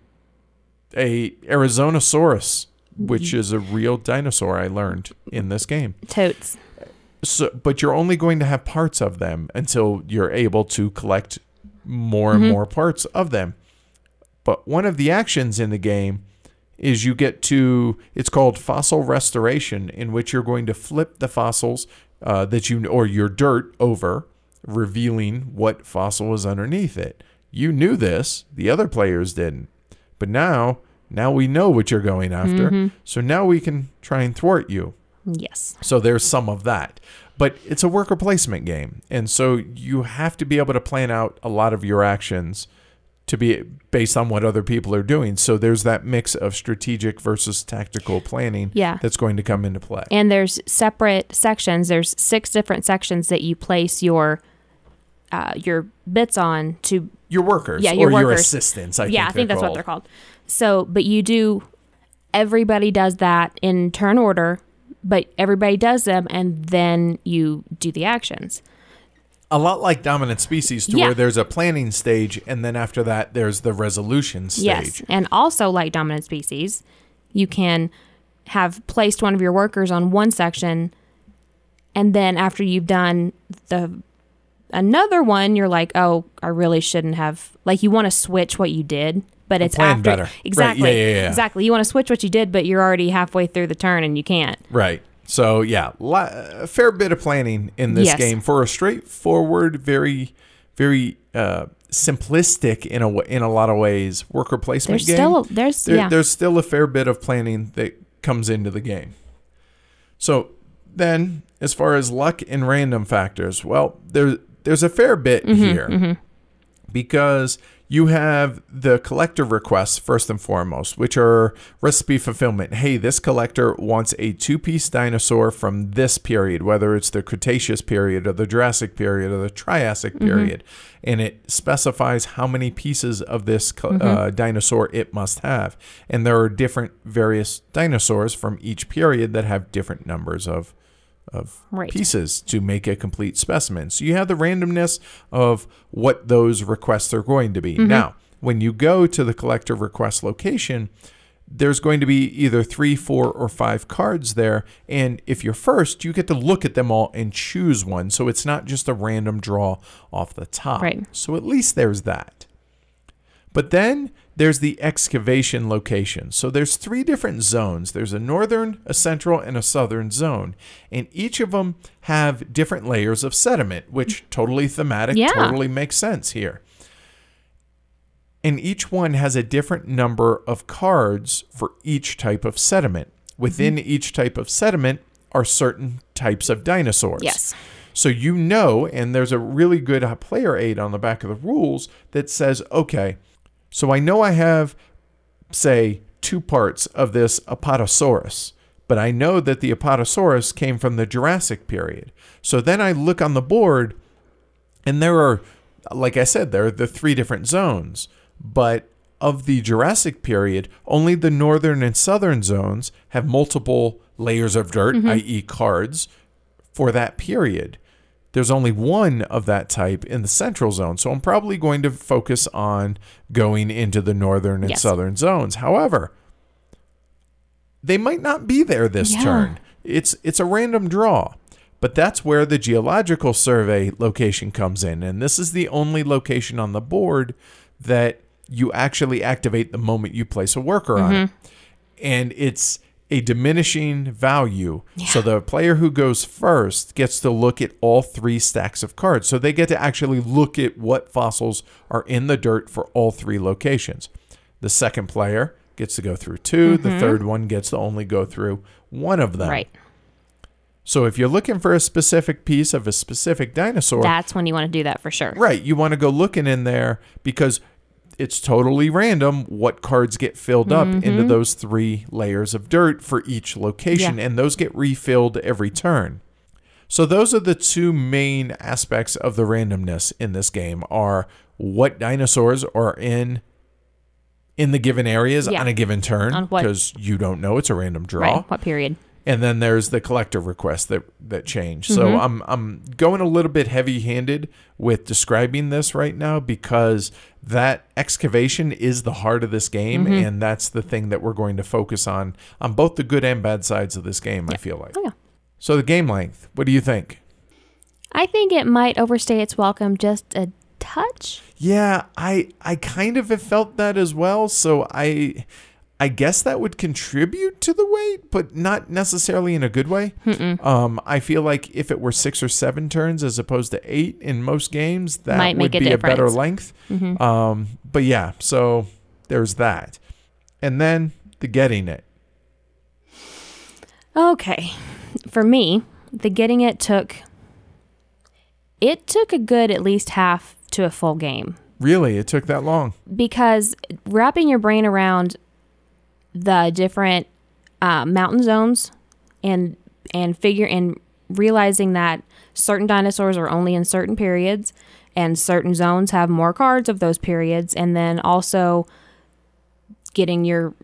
[SPEAKER 1] a Arizonosaurus, which is a real dinosaur, I learned in this game.
[SPEAKER 2] Totes.
[SPEAKER 1] So, but you're only going to have parts of them until you're able to collect more and more parts of them. But one of the actions in the game is you get to, it's called fossil restoration, in which you're going to flip the fossils or your dirt over, revealing what fossil is underneath it. You knew this, the other players didn't. But now we know what you're going after. So now we can try and thwart you.
[SPEAKER 2] Yes.
[SPEAKER 1] So there's some of that. But it's a worker placement game. And so you have to be able to plan out a lot of your actions to be based on what other people are doing. So there's that mix of strategic versus tactical planning that's going to come into play.
[SPEAKER 2] And there's separate sections. There's 6 different sections that you place your bits on to...
[SPEAKER 1] Your workers, your assistants, I think
[SPEAKER 2] that's what they're called. So, but everybody does that in turn order, but everybody does them, and then you do the actions.
[SPEAKER 1] A lot like Dominant Species, where there's a planning stage, and then after that, there's the resolution stage.
[SPEAKER 2] Yes, and also like Dominant Species, you can have placed one of your workers on one section, and then after you've done another one, you're like, oh, I really shouldn't have. Like, you want to switch what you did, but it's after.
[SPEAKER 1] Better.
[SPEAKER 2] Exactly.
[SPEAKER 1] Right. Yeah.
[SPEAKER 2] Exactly. You want to switch what you did, but you're already halfway through the turn and you can't.
[SPEAKER 1] Right. So, a fair bit of planning in this game for a straightforward, very, very simplistic in a lot of ways worker placement game. There's still a fair bit of planning that comes into the game. So then, as far as luck and random factors, well, there's a fair bit here because you have the collector requests first and foremost, which are recipe fulfillment. Hey, this collector wants a 2-piece dinosaur from this period, whether it's the Cretaceous period or the Jurassic period or the Triassic period. And it specifies how many pieces of this dinosaur it must have. And there are different various dinosaurs from each period that have different numbers of pieces to make a complete specimen. So you have the randomness of what those requests are going to be. Now, when you go to the collector request location, there's going to be either 3, 4, or 5 cards there. And if you're first, you get to look at them all and choose one. So it's not just a random draw off the top.
[SPEAKER 2] Right.
[SPEAKER 1] So at least there's that. But then there's the excavation location. So there's 3 different zones. There's a northern, a central, and a southern zone. And each of them have different layers of sediment, which totally thematic, totally makes sense here. And each one has a different number of cards for each type of sediment. Within each type of sediment are certain types of dinosaurs.
[SPEAKER 2] Yes.
[SPEAKER 1] So and there's a really good player aid on the back of the rules that says, okay, so I know I have, say, 2 parts of this Apatosaurus, but I know that the Apatosaurus came from the Jurassic period. So then I look on the board, and there are, like I said, there are the 3 different zones, but of the Jurassic period, only the northern and southern zones have multiple layers of dirt, i.e. cards, for that period. There's only one of that type in the central zone. So I'm probably going to focus on going into the northern and southern zones. However, they might not be there this turn. It's a random draw. But that's where the Geological Survey location comes in. And this is the only location on the board that you actually activate the moment you place a worker on it. And it's a diminishing value. So the player who goes first gets to look at all 3 stacks of cards. So they get to actually look at what fossils are in the dirt for all 3 locations. The second player gets to go through 2. The third one gets to only go through 1 of them.
[SPEAKER 2] Right.
[SPEAKER 1] So if you're looking for a specific piece of a specific dinosaur,
[SPEAKER 2] that's when you want to do that for sure.
[SPEAKER 1] Right. You want to go looking in there because it's totally random what cards get filled up into those 3 layers of dirt for each location, and those get refilled every turn. So those are the 2 main aspects of the randomness in this game are what dinosaurs are in the given areas on a given turn, because you don't know, it's a random draw.
[SPEAKER 2] Right. What period?
[SPEAKER 1] And then there's the collector requests that change. So I'm going a little bit heavy-handed with describing this right now because that excavation is the heart of this game, and that's the thing that we're going to focus on both the good and bad sides of this game, I feel like.
[SPEAKER 2] Oh, yeah.
[SPEAKER 1] So the game length, what do you think?
[SPEAKER 2] I think it might overstay its welcome just a touch.
[SPEAKER 1] Yeah, I kind of have felt that as well. So I guess that would contribute to the weight, but not necessarily in a good way. I feel like if it were 6 or 7 turns as opposed to 8 in most games, that
[SPEAKER 2] might
[SPEAKER 1] would be a better length. But yeah, so there's that. And then the getting it.
[SPEAKER 2] Okay. For me, the getting it took a good at least half to a full game.
[SPEAKER 1] Really? It took that long?
[SPEAKER 2] Because wrapping your brain around the different mountain zones and realizing that certain dinosaurs are only in certain periods and certain zones have more cards of those periods, and then also getting your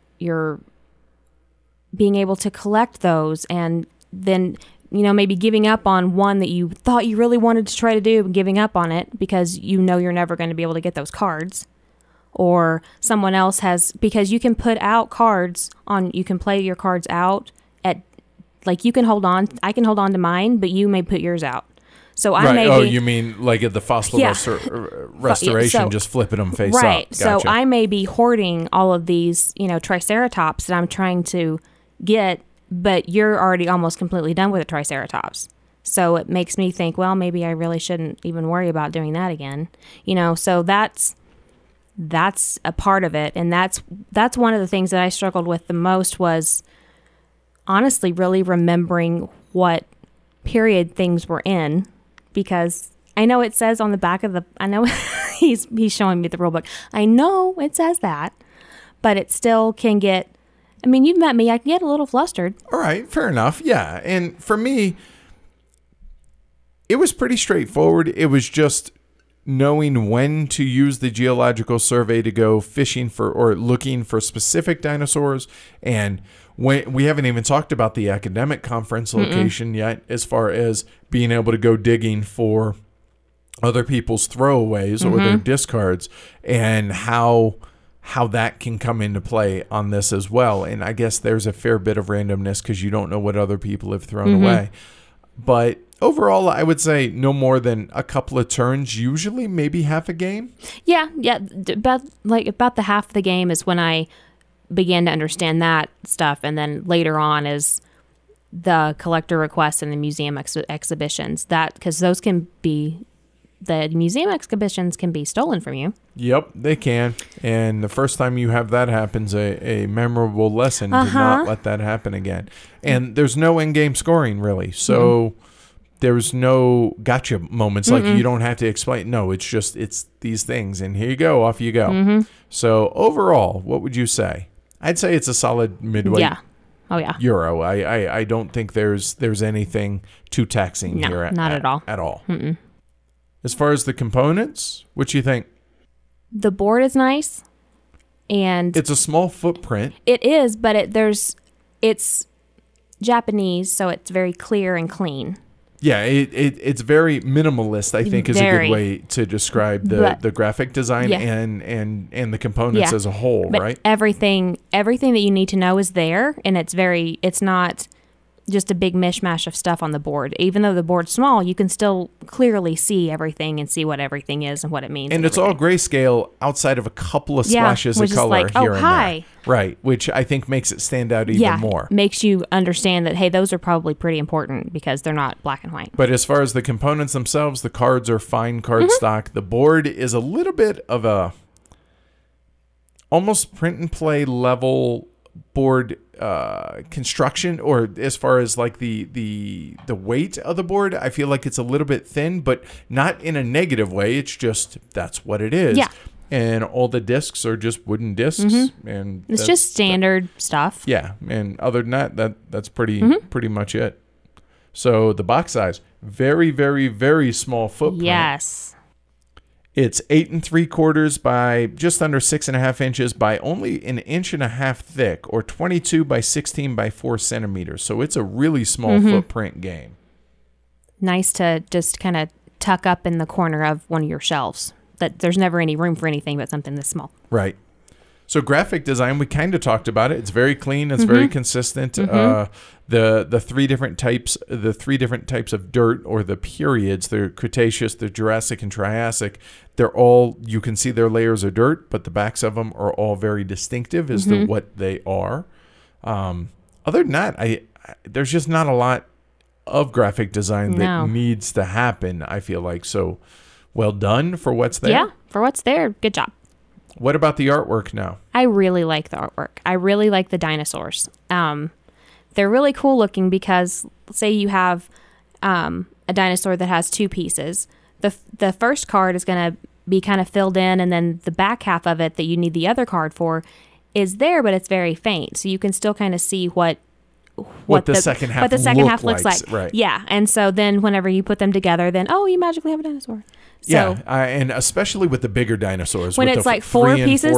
[SPEAKER 2] being able to collect those, and then maybe giving up on one that you thought you really wanted to try to do, but giving up on it because you're never going to be able to get those cards. Or someone else has, because you can put out cards you can play your cards out at, like, you can hold on, I can hold on to mine, but you may put yours out. So I may
[SPEAKER 1] you mean like at the fossil restoration, just flipping them face up.
[SPEAKER 2] Right. Gotcha. So I may be hoarding all of these, Triceratops that I'm trying to get, but you're already almost completely done with the Triceratops. So it makes me think, well, maybe I really shouldn't even worry about doing that again. So that's a part of it. And that's one of the things that I struggled with the most was honestly really remembering what period things were in, because I know it says on the back of I know he's showing me the rule book. I know it says that, but it still can get, you've met me, I can get a little flustered.
[SPEAKER 1] All right, fair enough. Yeah. And for me, it was pretty straightforward. It was just knowing when to use the Geological Survey to go fishing for or looking for specific dinosaurs. And when we haven't even talked about the academic conference location yet, as far as being able to go digging for other people's throwaways or their discards, and how that can come into play on this as well. And I guess there's a fair bit of randomness because you don't know what other people have thrown away. But overall, I would say no more than a couple of turns, usually maybe half a game. Yeah.
[SPEAKER 2] About the half of the game is when I began to understand that stuff. And then later on is the collector requests and the museum exhibitions. Because those can be, the museum exhibitions can be stolen from you.
[SPEAKER 1] Yep, they can. And the first time you have that happens, a memorable lesson to not let that happen again. And there's no in-game scoring, really. So there's no gotcha moments. Like, you don't have to explain. No, it's these things. And here you go, off you go. So overall, what would you say? I'd say it's a solid midway.
[SPEAKER 2] Yeah. Oh, yeah.
[SPEAKER 1] Euro. I don't think there's anything too taxing here.
[SPEAKER 2] Not at all.
[SPEAKER 1] At all. As far as the components, what do you think?
[SPEAKER 2] The board is nice, And
[SPEAKER 1] it's a small footprint.
[SPEAKER 2] It is, but it's Japanese, so it's very clear and clean.
[SPEAKER 1] Yeah, it's very minimalist, I think, is a good way to describe the graphic design and the components as a whole,
[SPEAKER 2] but
[SPEAKER 1] right?
[SPEAKER 2] Everything that you need to know is there, and it's not just a big mishmash of stuff on the board. Even though the board's small, you can still clearly see everything and see what everything is and what it means.
[SPEAKER 1] And it's all grayscale outside of a couple of splashes of color here and there. Right, which I think makes it stand out even more.
[SPEAKER 2] Makes you understand that, hey, those are probably pretty important because they're not black and white.
[SPEAKER 1] But as far as the components themselves, the cards are fine cardstock. The board is a little bit of a almost print and play level board construction, or as far as like the weight of the board, I feel like it's a little bit thin, but not in a negative way. It's just that's what it is.
[SPEAKER 2] Yeah.
[SPEAKER 1] And all the discs are just wooden discs, and
[SPEAKER 2] it's just standard stuff.
[SPEAKER 1] Yeah, and other than that's pretty much it. So the box size, very, very, very small footprint.
[SPEAKER 2] Yes.
[SPEAKER 1] It's 8 3/4 by just under 6.5 inches by only 1.5 inches thick, or 22 by 16 by 4 centimeters. So it's a really small footprint game.
[SPEAKER 2] Nice to just kind of tuck up in the corner of one of your shelves. That there's never any room for anything but something this small.
[SPEAKER 1] Right. So graphic design, we kind of talked about it. It's very clean. It's very consistent. The three different types of dirt, or the periods, the Cretaceous, the Jurassic, and Triassic, they're all, you can see their layers of dirt, but the backs of them are all very distinctive as to what they are. Other than that, there's just not a lot of graphic design that needs to happen, I feel like. So well done for what's there.
[SPEAKER 2] Yeah, for what's there. Good job.
[SPEAKER 1] What about the artwork now?
[SPEAKER 2] I really like the artwork. I really like the dinosaurs. They're really cool looking because, say you have a dinosaur that has two pieces. The first card is going to be kind of filled in, and then the back half of it that you need the other card for is there, but it's very faint. So you can still kind of see what the second half looks like.
[SPEAKER 1] Right.
[SPEAKER 2] Yeah. And so then whenever you put them together, then, you magically have a dinosaur. So,
[SPEAKER 1] and especially with the bigger dinosaurs,
[SPEAKER 2] when
[SPEAKER 1] with
[SPEAKER 2] it's
[SPEAKER 1] the
[SPEAKER 2] like four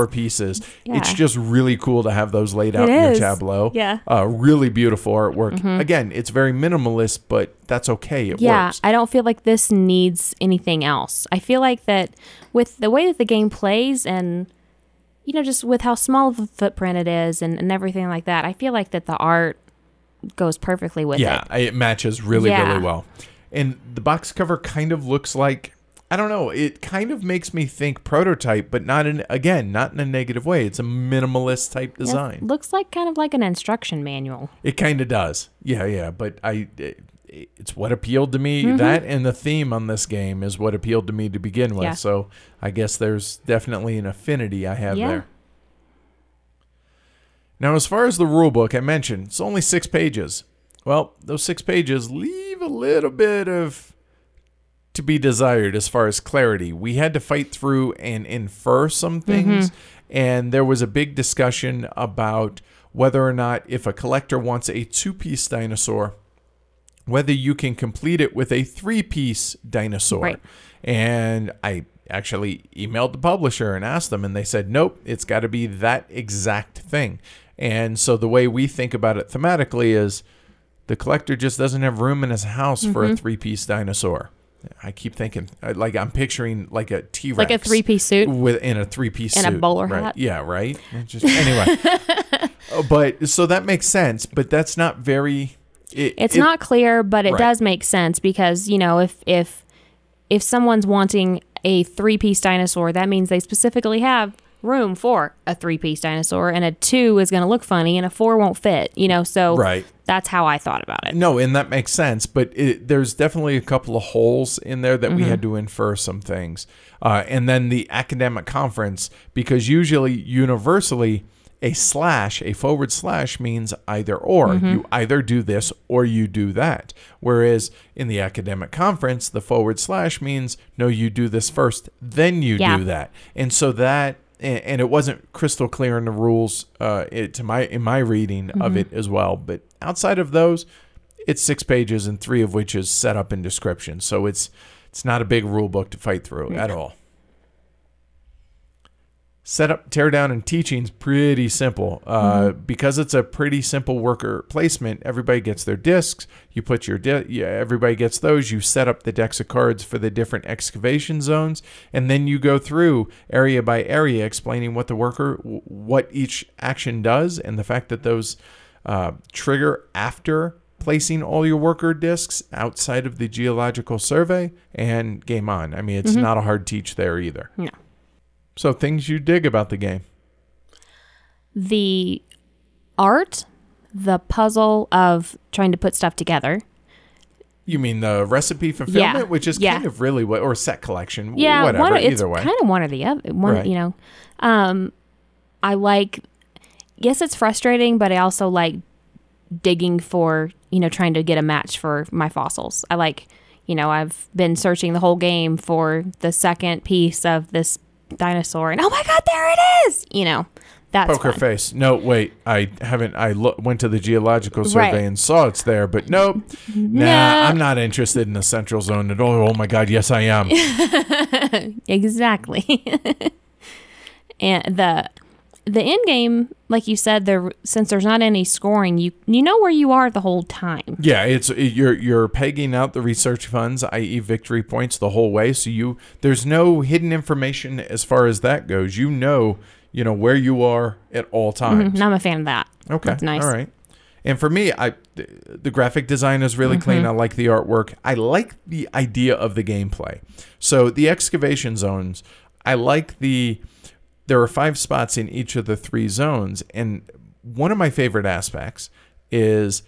[SPEAKER 2] pieces,
[SPEAKER 1] it's just really cool to have those laid out in your tableau.
[SPEAKER 2] Yeah.
[SPEAKER 1] Really beautiful artwork. Again, it's very minimalist, but that's okay. It works.
[SPEAKER 2] I don't feel like this needs anything else. I feel like that with the way that the game plays, and just with how small of a footprint it is and everything like that, I feel like that the art goes perfectly with it.
[SPEAKER 1] Yeah, it matches really well. And the box cover kind of looks like, I don't know, it kind of makes me think prototype, but not in a negative way. It's a minimalist type design.
[SPEAKER 2] It looks like kind of like an instruction manual.
[SPEAKER 1] It kind of does. Yeah, but it's what appealed to me. That and the theme on this game is what appealed to me to begin with. So I guess there's definitely an affinity I have there. Now, as far as the rule book, I mentioned it's only 6 pages. Well, those 6 pages leave a little bit to be desired as far as clarity. We had to fight through and infer some things, and there was a big discussion about whether or not, if a collector wants a 2-piece dinosaur, whether you can complete it with a 3-piece dinosaur.
[SPEAKER 2] Right.
[SPEAKER 1] And I actually emailed the publisher and asked them, and they said, nope, it's got to be that exact thing. And so the way we think about it thematically is the collector just doesn't have room in his house for a 3-piece dinosaur. I keep thinking, like, I'm picturing like a T-Rex.
[SPEAKER 2] Like a 3-piece suit?
[SPEAKER 1] In a 3-piece suit.
[SPEAKER 2] And a bowler
[SPEAKER 1] right.
[SPEAKER 2] hat.
[SPEAKER 1] Yeah, right? Anyway. But, so that makes sense, but that's not very...
[SPEAKER 2] It's not clear, but it does make sense because, if someone's wanting a 3-piece dinosaur, that means they specifically have room for a 3-piece dinosaur, and a 2 is going to look funny, and a 4 won't fit, so that's how I thought about it.
[SPEAKER 1] No, and that makes sense, but there's definitely a couple of holes in there that we had to infer some things. And then the academic conference, because universally, a forward slash means either or. You either do this or you do that. Whereas in the academic conference, the forward slash means, no, you do this first, then you do that. And so that, and it wasn't crystal clear in the rules in my reading of it as well. But outside of those, it's 6 pages, and 3 of which is set up in description. So it's not a big rule book to fight through at all. Setup, teardown, and teaching's pretty simple. Because it's a pretty simple worker placement, everybody gets their discs. You put your everybody gets those. You set up the decks of cards for the different excavation zones, and then you go through area by area explaining what each action does, and the fact that those trigger after placing all your worker discs outside of the geological survey, and game on. I mean, it's not a hard teach there either.
[SPEAKER 2] No.
[SPEAKER 1] So things you dig about the game.
[SPEAKER 2] The art, the puzzle of trying to put stuff together.
[SPEAKER 1] You mean the recipe fulfillment, which is kind of really what, or set collection, whatever, either way.
[SPEAKER 2] It's kind of one or the other.
[SPEAKER 1] Right.
[SPEAKER 2] I like, yes, it's frustrating, but I also like digging for, trying to get a match for my fossils. I like, I've been searching the whole game for the second piece of this dinosaur, and oh my god, there it is. That's
[SPEAKER 1] poker
[SPEAKER 2] fun.
[SPEAKER 1] face. No, wait, I haven't. Went to the geological survey and saw it's there, but nope. Nah, I'm not interested in the central zone at all. Oh my god, yes I am.
[SPEAKER 2] Exactly. And the end game, like you said, since there's not any scoring, you know where you are the whole time.
[SPEAKER 1] Yeah, you're pegging out the research funds, i.e. victory points, the whole way. So there's no hidden information as far as that goes. You know where you are at all times.
[SPEAKER 2] And I'm a fan of that.
[SPEAKER 1] Okay,
[SPEAKER 2] that's nice.
[SPEAKER 1] All right. And for me, the graphic design is really clean. I like the artwork. I like the idea of the gameplay. So the excavation zones, I like there are 5 spots in each of the 3 zones, and one of my favorite aspects is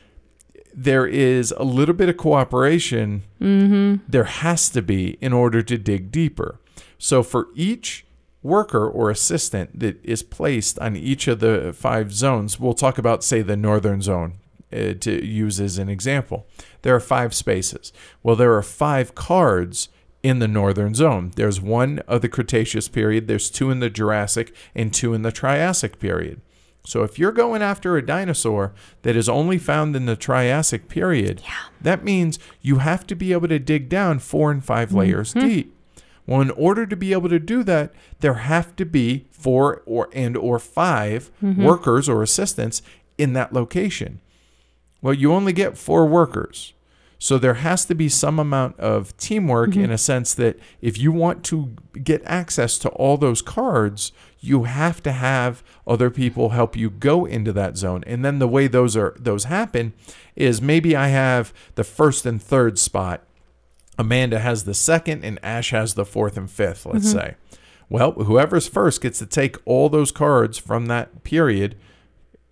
[SPEAKER 1] there is a little bit of cooperation. There has to be in order to dig deeper. So for each worker or assistant that is placed on each of the 5 zones, we'll talk about, say, the northern zone to use as an example. There are 5 spaces. Well, there are 5 cards in the northern zone. There's 1 of the Cretaceous period, there's 2 in the Jurassic, and 2 in the Triassic period. So if you're going after a dinosaur that is only found in the Triassic period, that means you have to be able to dig down 4 and 5 layers deep. Well, in order to be able to do that, there have to be 4 or 5 workers or assistants in that location. Well, you only get 4 workers. So there has to be some amount of teamwork in a sense that if you want to get access to all those cards, you have to have other people help you go into that zone. And then the way those happen is maybe I have the 1st and 3rd spot. Amanda has the 2nd and Ash has the 4th and 5th, let's say. Well, whoever's first gets to take all those cards from that period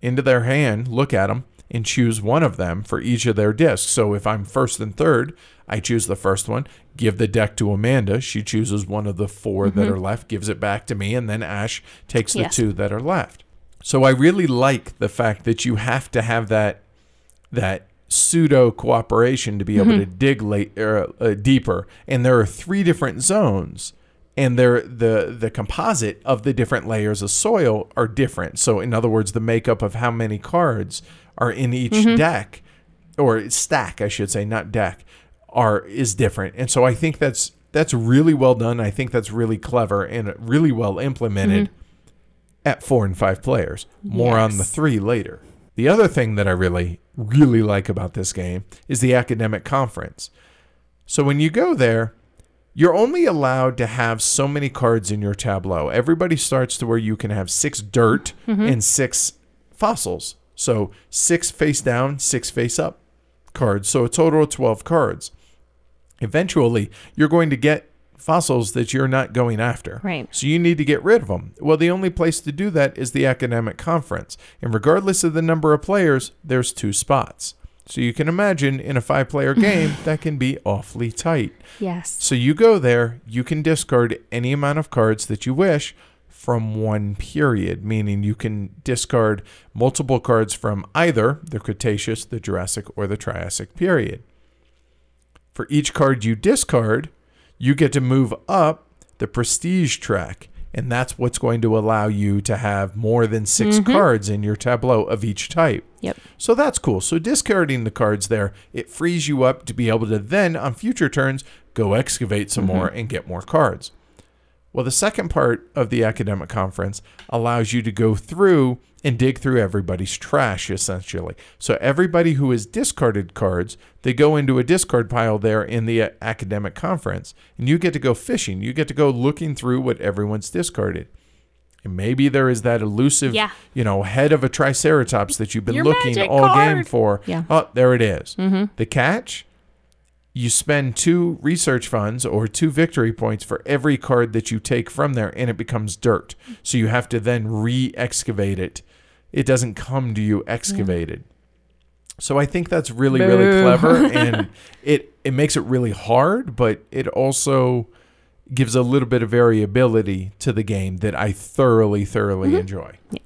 [SPEAKER 1] into their hand, look at them, and choose one of them for each of their discs. So if I'm 1st and 3rd, I choose the first one, give the deck to Amanda. She chooses one of the 4 that are left, gives it back to me, and then Ash takes the 2 that are left. So I really like the fact that you have to have that pseudo cooperation to be able to dig deeper. And there are 3 different zones, and the composite of the different layers of soil are different. So in other words, the makeup of how many cards are in each deck, or stack, I should say, not deck, is different. And so I think that's really well done. I think that's really clever and really well implemented at 4 and 5 players. More on the 3 later. The other thing that I really, really like about this game is the academic conference. So when you go there, you're only allowed to have so many cards in your tableau. Everybody starts to where you can have 6 dirt and 6 fossils. So 6 face down, 6 face up cards. So a total of 12 cards. Eventually, you're going to get fossils that you're not going after.
[SPEAKER 2] Right.
[SPEAKER 1] So you need to get rid of them. Well, the only place to do that is the academic conference. And regardless of the number of players, there's 2 spots. So you can imagine in a 5-player game, that can be awfully tight.
[SPEAKER 2] Yes.
[SPEAKER 1] So you go there, you can discard any amount of cards that you wish from one period, meaning you can discard multiple cards from either the Cretaceous, the Jurassic, or the Triassic period. For each card you discard, you get to move up the prestige track, and that's what's going to allow you to have more than 6 cards in your tableau of each type.
[SPEAKER 2] Yep.
[SPEAKER 1] So that's cool. So discarding the cards there, it frees you up to be able to then, on future turns, go excavate some more and get more cards. Well, the second part of the academic conference allows you to go through and dig through everybody's trash, essentially. So everybody who has discarded cards, they go into a discard pile there in the academic conference, and you get to go fishing. You get to go looking through what everyone's discarded. And maybe there is that elusive, head of a triceratops that you've been looking all game for.
[SPEAKER 2] Yeah.
[SPEAKER 1] Oh, there it is. The catch, you spend 2 research funds or 2 victory points for every card that you take from there, and it becomes dirt. So you have to then re-excavate it. It doesn't come to you excavated. So I think that's really, really clever, and it makes it really hard, but it also gives a little bit of variability to the game that I thoroughly enjoy.
[SPEAKER 2] Yeah.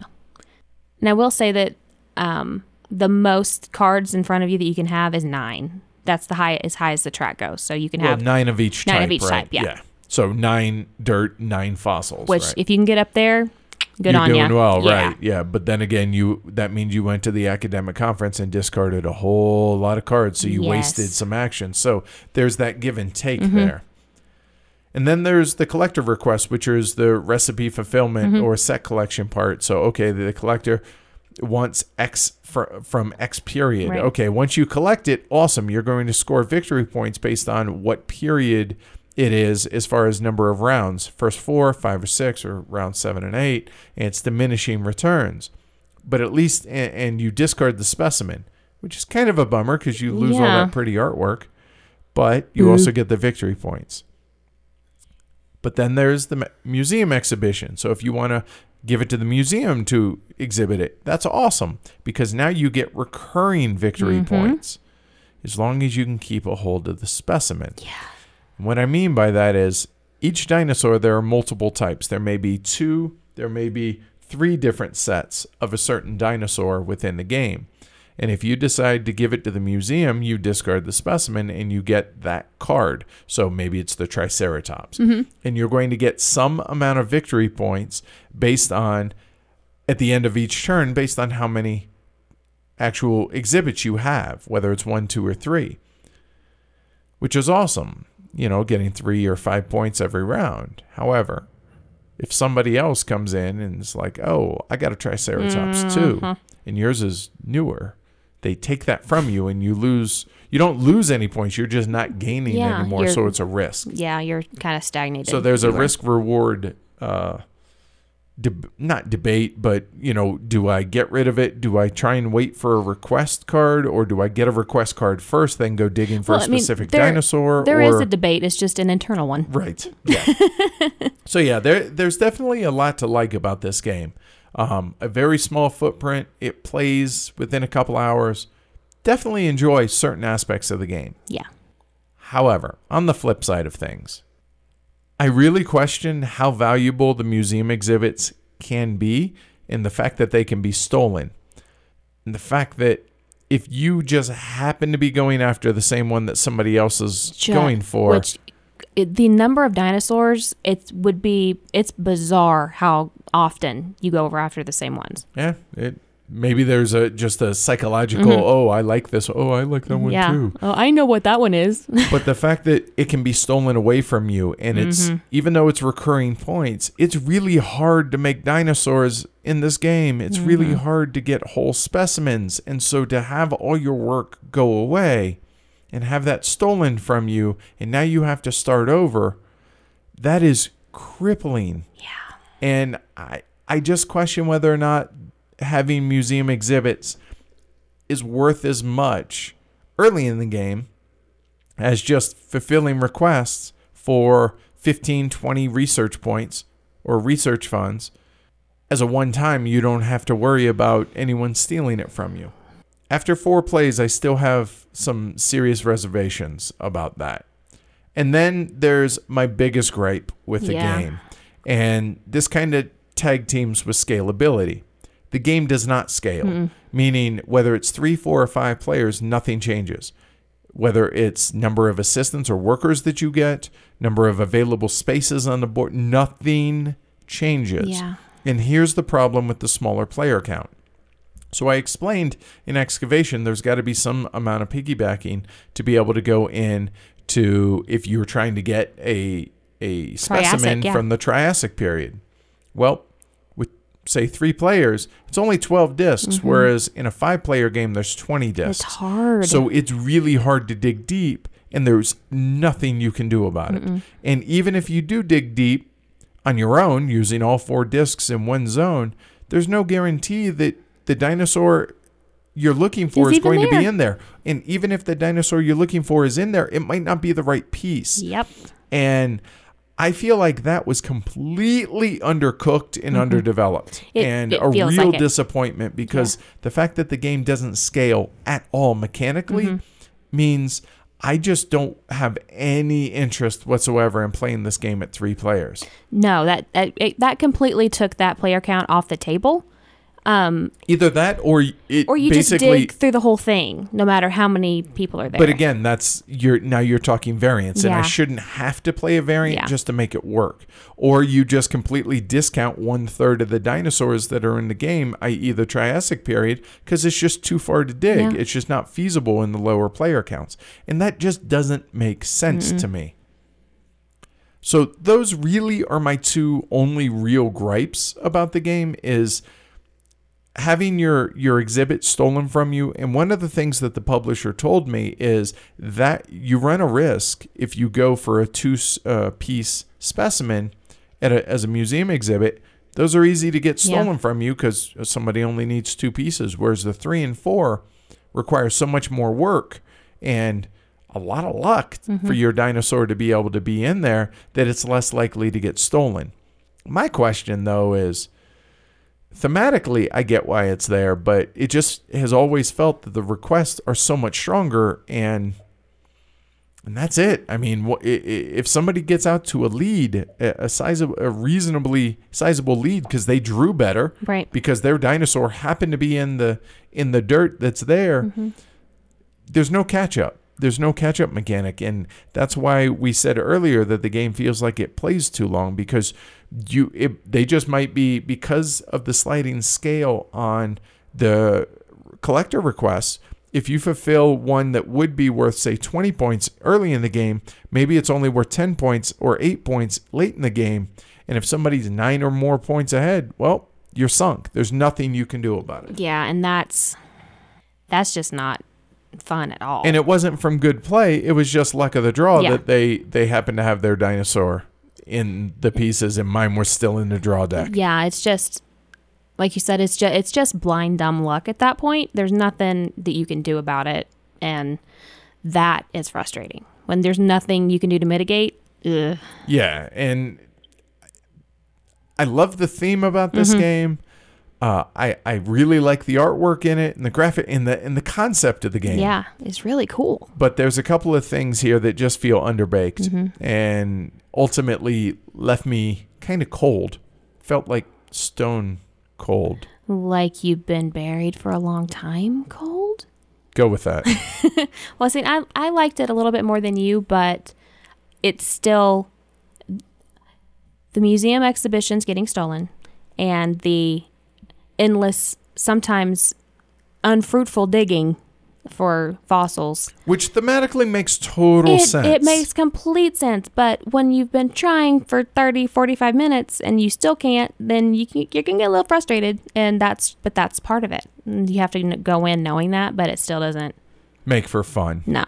[SPEAKER 2] And I will say that the most cards in front of you that you can have is 9. That's the as high as the track goes. So you can have
[SPEAKER 1] 9 of each type.
[SPEAKER 2] 9 of each type, yeah.
[SPEAKER 1] So 9 dirt, 9 fossils.
[SPEAKER 2] Which,
[SPEAKER 1] right?
[SPEAKER 2] if you can get up there, good
[SPEAKER 1] You're
[SPEAKER 2] on you.
[SPEAKER 1] doing well, right? Yeah, but then again, that means you went to the academic conference and discarded a whole lot of cards, so you wasted some action. So there's that give and take there. And then there's the collector request, which is the recipe fulfillment or set collection part. So, okay, the collector wants X from X period.
[SPEAKER 2] Right.
[SPEAKER 1] Okay, once you collect it, awesome. You're going to score victory points based on what period it is as far as number of rounds. First 4, 5, or 6, or round 7 and 8. And it's diminishing returns. But at least, and you discard the specimen, which is kind of a bummer because you lose all that pretty artwork. But you also get the victory points. But then there's the museum exhibition. So if you want to give it to the museum to exhibit it, that's awesome, because now you get recurring victory points as long as you can keep a hold of the specimen.
[SPEAKER 2] Yeah.
[SPEAKER 1] And what I mean by that is each dinosaur, there are multiple types. There may be 2, there may be 3 different sets of a certain dinosaur within the game. And if you decide to give it to the museum, you discard the specimen and you get that card. So maybe it's the Triceratops. And you're going to get some amount of victory points based on, at the end of each turn, based on how many actual exhibits you have, whether it's 1, 2, or 3, which is awesome, getting 3 or 5 points every round. However, if somebody else comes in and is like, oh, I got a Triceratops too, and yours is newer, they take that from you and you don't lose any points. You're just not gaining anymore. So it's a risk.
[SPEAKER 2] Yeah, you're kind of stagnated.
[SPEAKER 1] So there's a risk reward, not debate, but do I get rid of it? Do I try and wait for a request card, or do I get a request card first, then go digging for a specific dinosaur?
[SPEAKER 2] There is a debate. It's just an internal one.
[SPEAKER 1] Right. Yeah. So yeah, there's definitely a lot to like about this game. A very small footprint. It plays within a couple hours. Definitely enjoy certain aspects of the game.
[SPEAKER 2] Yeah.
[SPEAKER 1] However, on the flip side of things, I really question how valuable the museum exhibits can be, and the fact that they can be stolen. And the fact that if you just happen to be going after the same one that somebody else is going for.
[SPEAKER 2] The number of dinosaurs, it's bizarre how often you go over after the same ones.
[SPEAKER 1] Yeah, maybe there's just a psychological, oh, I like this, oh, I like that one too.
[SPEAKER 2] Oh, I know what that one is.
[SPEAKER 1] But the fact that it can be stolen away from you, and it's, even though it's recurring points, it's really hard to make dinosaurs in this game. It's really hard to get whole specimens. And so to have all your work go away and have that stolen from you, and now you have to start over, that is crippling.
[SPEAKER 2] Yeah.
[SPEAKER 1] And I just question whether or not having museum exhibits is worth as much early in the game as just fulfilling requests for 15, 20 research points or research funds. As a one-time, you don't have to worry about anyone stealing it from you. After 4 plays, I still have some serious reservations about that. And then there's my biggest gripe with the game. And this kind of tag teams with scalability. The game does not scale, meaning whether it's 3, 4, or 5 players, nothing changes. Whether it's number of assistants or workers that you get, number of available spaces on the board, nothing changes.
[SPEAKER 2] Yeah.
[SPEAKER 1] And here's the problem with the smaller player count. So I explained in excavation, there's got to be some amount of piggybacking to be able to go in to, if you're trying to get a a specimen
[SPEAKER 2] yeah.
[SPEAKER 1] from the Triassic period. Well, with say 3 players, it's only 12 discs, whereas in a 5-player game there's 20 discs.
[SPEAKER 2] It's hard.
[SPEAKER 1] So it's really hard to dig deep, and there's nothing you can do about it. And even if you do dig deep on your own using all 4 discs in one zone, there's no guarantee that the dinosaur you're looking for is going to be in there. And even if the dinosaur you're looking for is in there, it might not be the right piece.
[SPEAKER 2] Yep.
[SPEAKER 1] And I feel like that was completely undercooked and underdeveloped. And a real disappointment, because the fact that the game doesn't scale at all mechanically means I just don't have any interest whatsoever in playing this game at 3 players.
[SPEAKER 2] No, that completely took that player count off the table.
[SPEAKER 1] Either that or you
[SPEAKER 2] basically just dig through the whole thing, no matter how many people are there.
[SPEAKER 1] But again, you're talking variants, and I shouldn't have to play a variant just to make it work. Or you just completely discount 1/3 of the dinosaurs that are in the game, i.e. the Triassic period, because it's just too far to dig. Yeah. It's just not feasible in the lower player counts. And that just doesn't make sense to me. So those really are my 2 only real gripes about the game, is having your exhibit stolen from you. And one of the things that the publisher told me is that you run a risk if you go for a 2-piece specimen as a museum exhibit. Those are easy to get stolen from you because somebody only needs 2 pieces, whereas the 3 and 4 require so much more work and a lot of luck for your dinosaur to be able to be in there that it's less likely to get stolen. My question, though, is, thematically, I get why it's there, but it just has always felt that the requests are so much stronger, and that's it. I mean, if somebody gets out to a lead, a reasonably sizable lead, because they drew better,
[SPEAKER 2] right? Because
[SPEAKER 1] their dinosaur happened to be in the dirt that's there, there's no catch up. There's no catch-up mechanic, and that's why we said earlier that the game feels like it plays too long, because they just might be, because of the sliding scale on the collector requests, if you fulfill one that would be worth, say, 20 points early in the game, maybe it's only worth 10 points or 8 points late in the game, and if somebody's 9 or more points ahead, well, you're sunk. There's nothing you can do about it.
[SPEAKER 2] Yeah, and that's just not fun at all.
[SPEAKER 1] And it wasn't from good play. It was just luck of the draw that they happened to have their dinosaur in the pieces and mine were still in the draw deck.
[SPEAKER 2] Yeah, it's just, like you said, it's just blind dumb luck at that point. There's nothing that you can do about it, and that is frustrating. When there's nothing you can do to mitigate. Ugh.
[SPEAKER 1] Yeah, and I love the theme about this game. I really like the artwork in it and the graphic and the concept of the game.
[SPEAKER 2] Yeah, it's really cool.
[SPEAKER 1] But there's a couple of things here that just feel underbaked and ultimately left me kind of cold. Felt like stone cold.
[SPEAKER 2] Like you've been buried for a long time cold?
[SPEAKER 1] Go with that.
[SPEAKER 2] Well, see, I liked it a little bit more than you, but it's still, the museum exhibition's getting stolen, and the endless, sometimes unfruitful digging for fossils.
[SPEAKER 1] Which thematically makes total sense.
[SPEAKER 2] It makes complete sense. But when you've been trying for 30, 45 minutes and you still can't, then you can get a little frustrated. And that's part of it. You have to go in knowing that, but it still doesn't
[SPEAKER 1] make for fun.
[SPEAKER 2] No.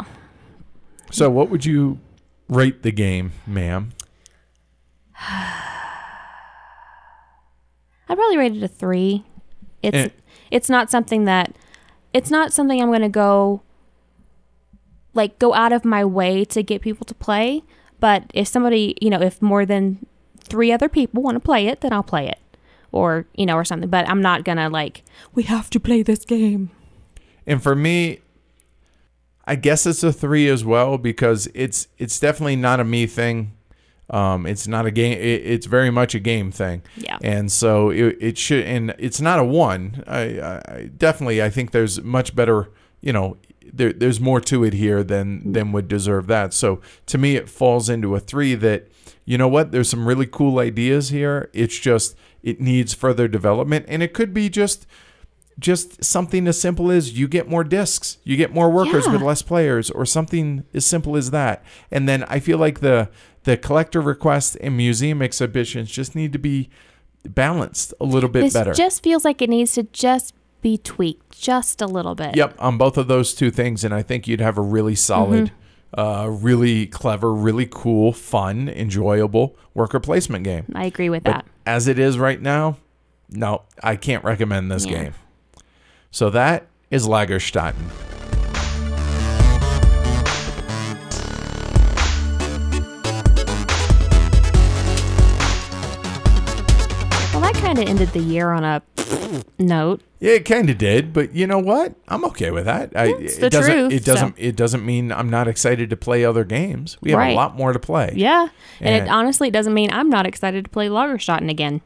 [SPEAKER 1] So what would you rate the game, ma'am?
[SPEAKER 2] I'd probably rate it a 3. It's not something I'm going to go out of my way to get people to play. But if somebody, if more than 3 other people want to play it, then I'll play it, or something. But I'm not gonna we have to play this game. And
[SPEAKER 1] for me, I guess it's a 3 as well, because it's definitely not a me thing. It's not a game. It's very much a game thing.
[SPEAKER 2] Yeah. And
[SPEAKER 1] so it should, and it's not a 1. I think there's much better, there's more to it here than would deserve that. So to me, it falls into a 3 that, there's some really cool ideas here. It's just, it needs further development, and it could be just something as simple as you get more discs, you get more workers with less players, or something as simple as that. And then I feel like the the collector requests and museum exhibitions just need to be balanced a little bit better.
[SPEAKER 2] This just feels like it needs to just be tweaked just a little bit.
[SPEAKER 1] Yep, on both of those two things, and I think you'd have a really solid, really clever, really cool, fun, enjoyable worker placement game.
[SPEAKER 2] I agree with
[SPEAKER 1] But
[SPEAKER 2] that.
[SPEAKER 1] as it is right now, no, I can't recommend this game. So that is Lagerstatten.
[SPEAKER 2] Well, that kind of ended the year on a note.
[SPEAKER 1] Yeah, it kind of did, but you know what? I'm okay with that.
[SPEAKER 2] It's the truth.
[SPEAKER 1] It doesn't mean I'm not excited to play other games. We have a lot more to play.
[SPEAKER 2] Yeah, and it honestly doesn't mean I'm not excited to play Lagerstatten again,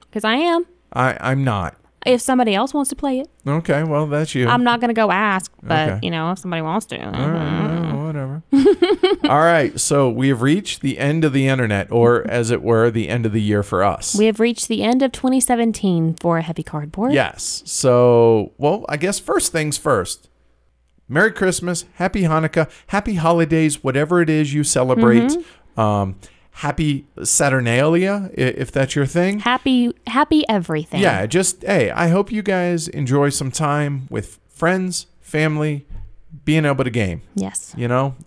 [SPEAKER 2] because I am.
[SPEAKER 1] I'm not.
[SPEAKER 2] If somebody else wants to play it,
[SPEAKER 1] Okay, well that's you.
[SPEAKER 2] I'm not gonna go ask, but
[SPEAKER 1] Okay.
[SPEAKER 2] if somebody wants to,
[SPEAKER 1] All right, whatever. All right, so we have reached the end of the internet, or as it were, the end of the year for us.
[SPEAKER 2] we have reached the end of 2017 for a heavy cardboard.
[SPEAKER 1] Yes. So, well, I guess first things first. Merry Christmas, Happy Hanukkah, Happy Holidays, whatever it is you celebrate. Happy Saturnalia, if that's your thing.
[SPEAKER 2] Happy everything.
[SPEAKER 1] Yeah, just, hey, I hope you guys enjoy some time with friends, family, being able to game.
[SPEAKER 2] Yes.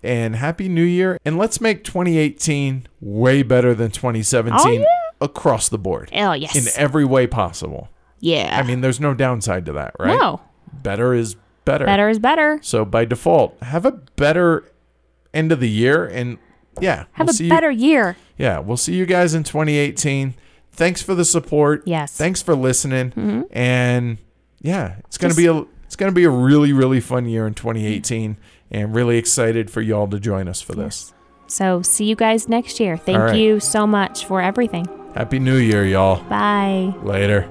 [SPEAKER 1] And Happy New Year. And let's make 2018 way better than 2017
[SPEAKER 2] Oh, yeah.
[SPEAKER 1] across the board.
[SPEAKER 2] Oh, yes.
[SPEAKER 1] In every way possible.
[SPEAKER 2] Yeah.
[SPEAKER 1] I mean, there's no downside to that, right?
[SPEAKER 2] No.
[SPEAKER 1] Better is better.
[SPEAKER 2] Better is better.
[SPEAKER 1] So by default, have a better end of the year, and
[SPEAKER 2] Have a better year.
[SPEAKER 1] We'll see you guys in 2018. Thanks for the support.
[SPEAKER 2] Yes.
[SPEAKER 1] Thanks for listening. And it's gonna be a really, really fun year in 2018, and really excited for y'all to join us for this.
[SPEAKER 2] So see you guys next year. Thank you so much for everything.
[SPEAKER 1] Happy New Year, y'all.
[SPEAKER 2] Bye.
[SPEAKER 1] Later.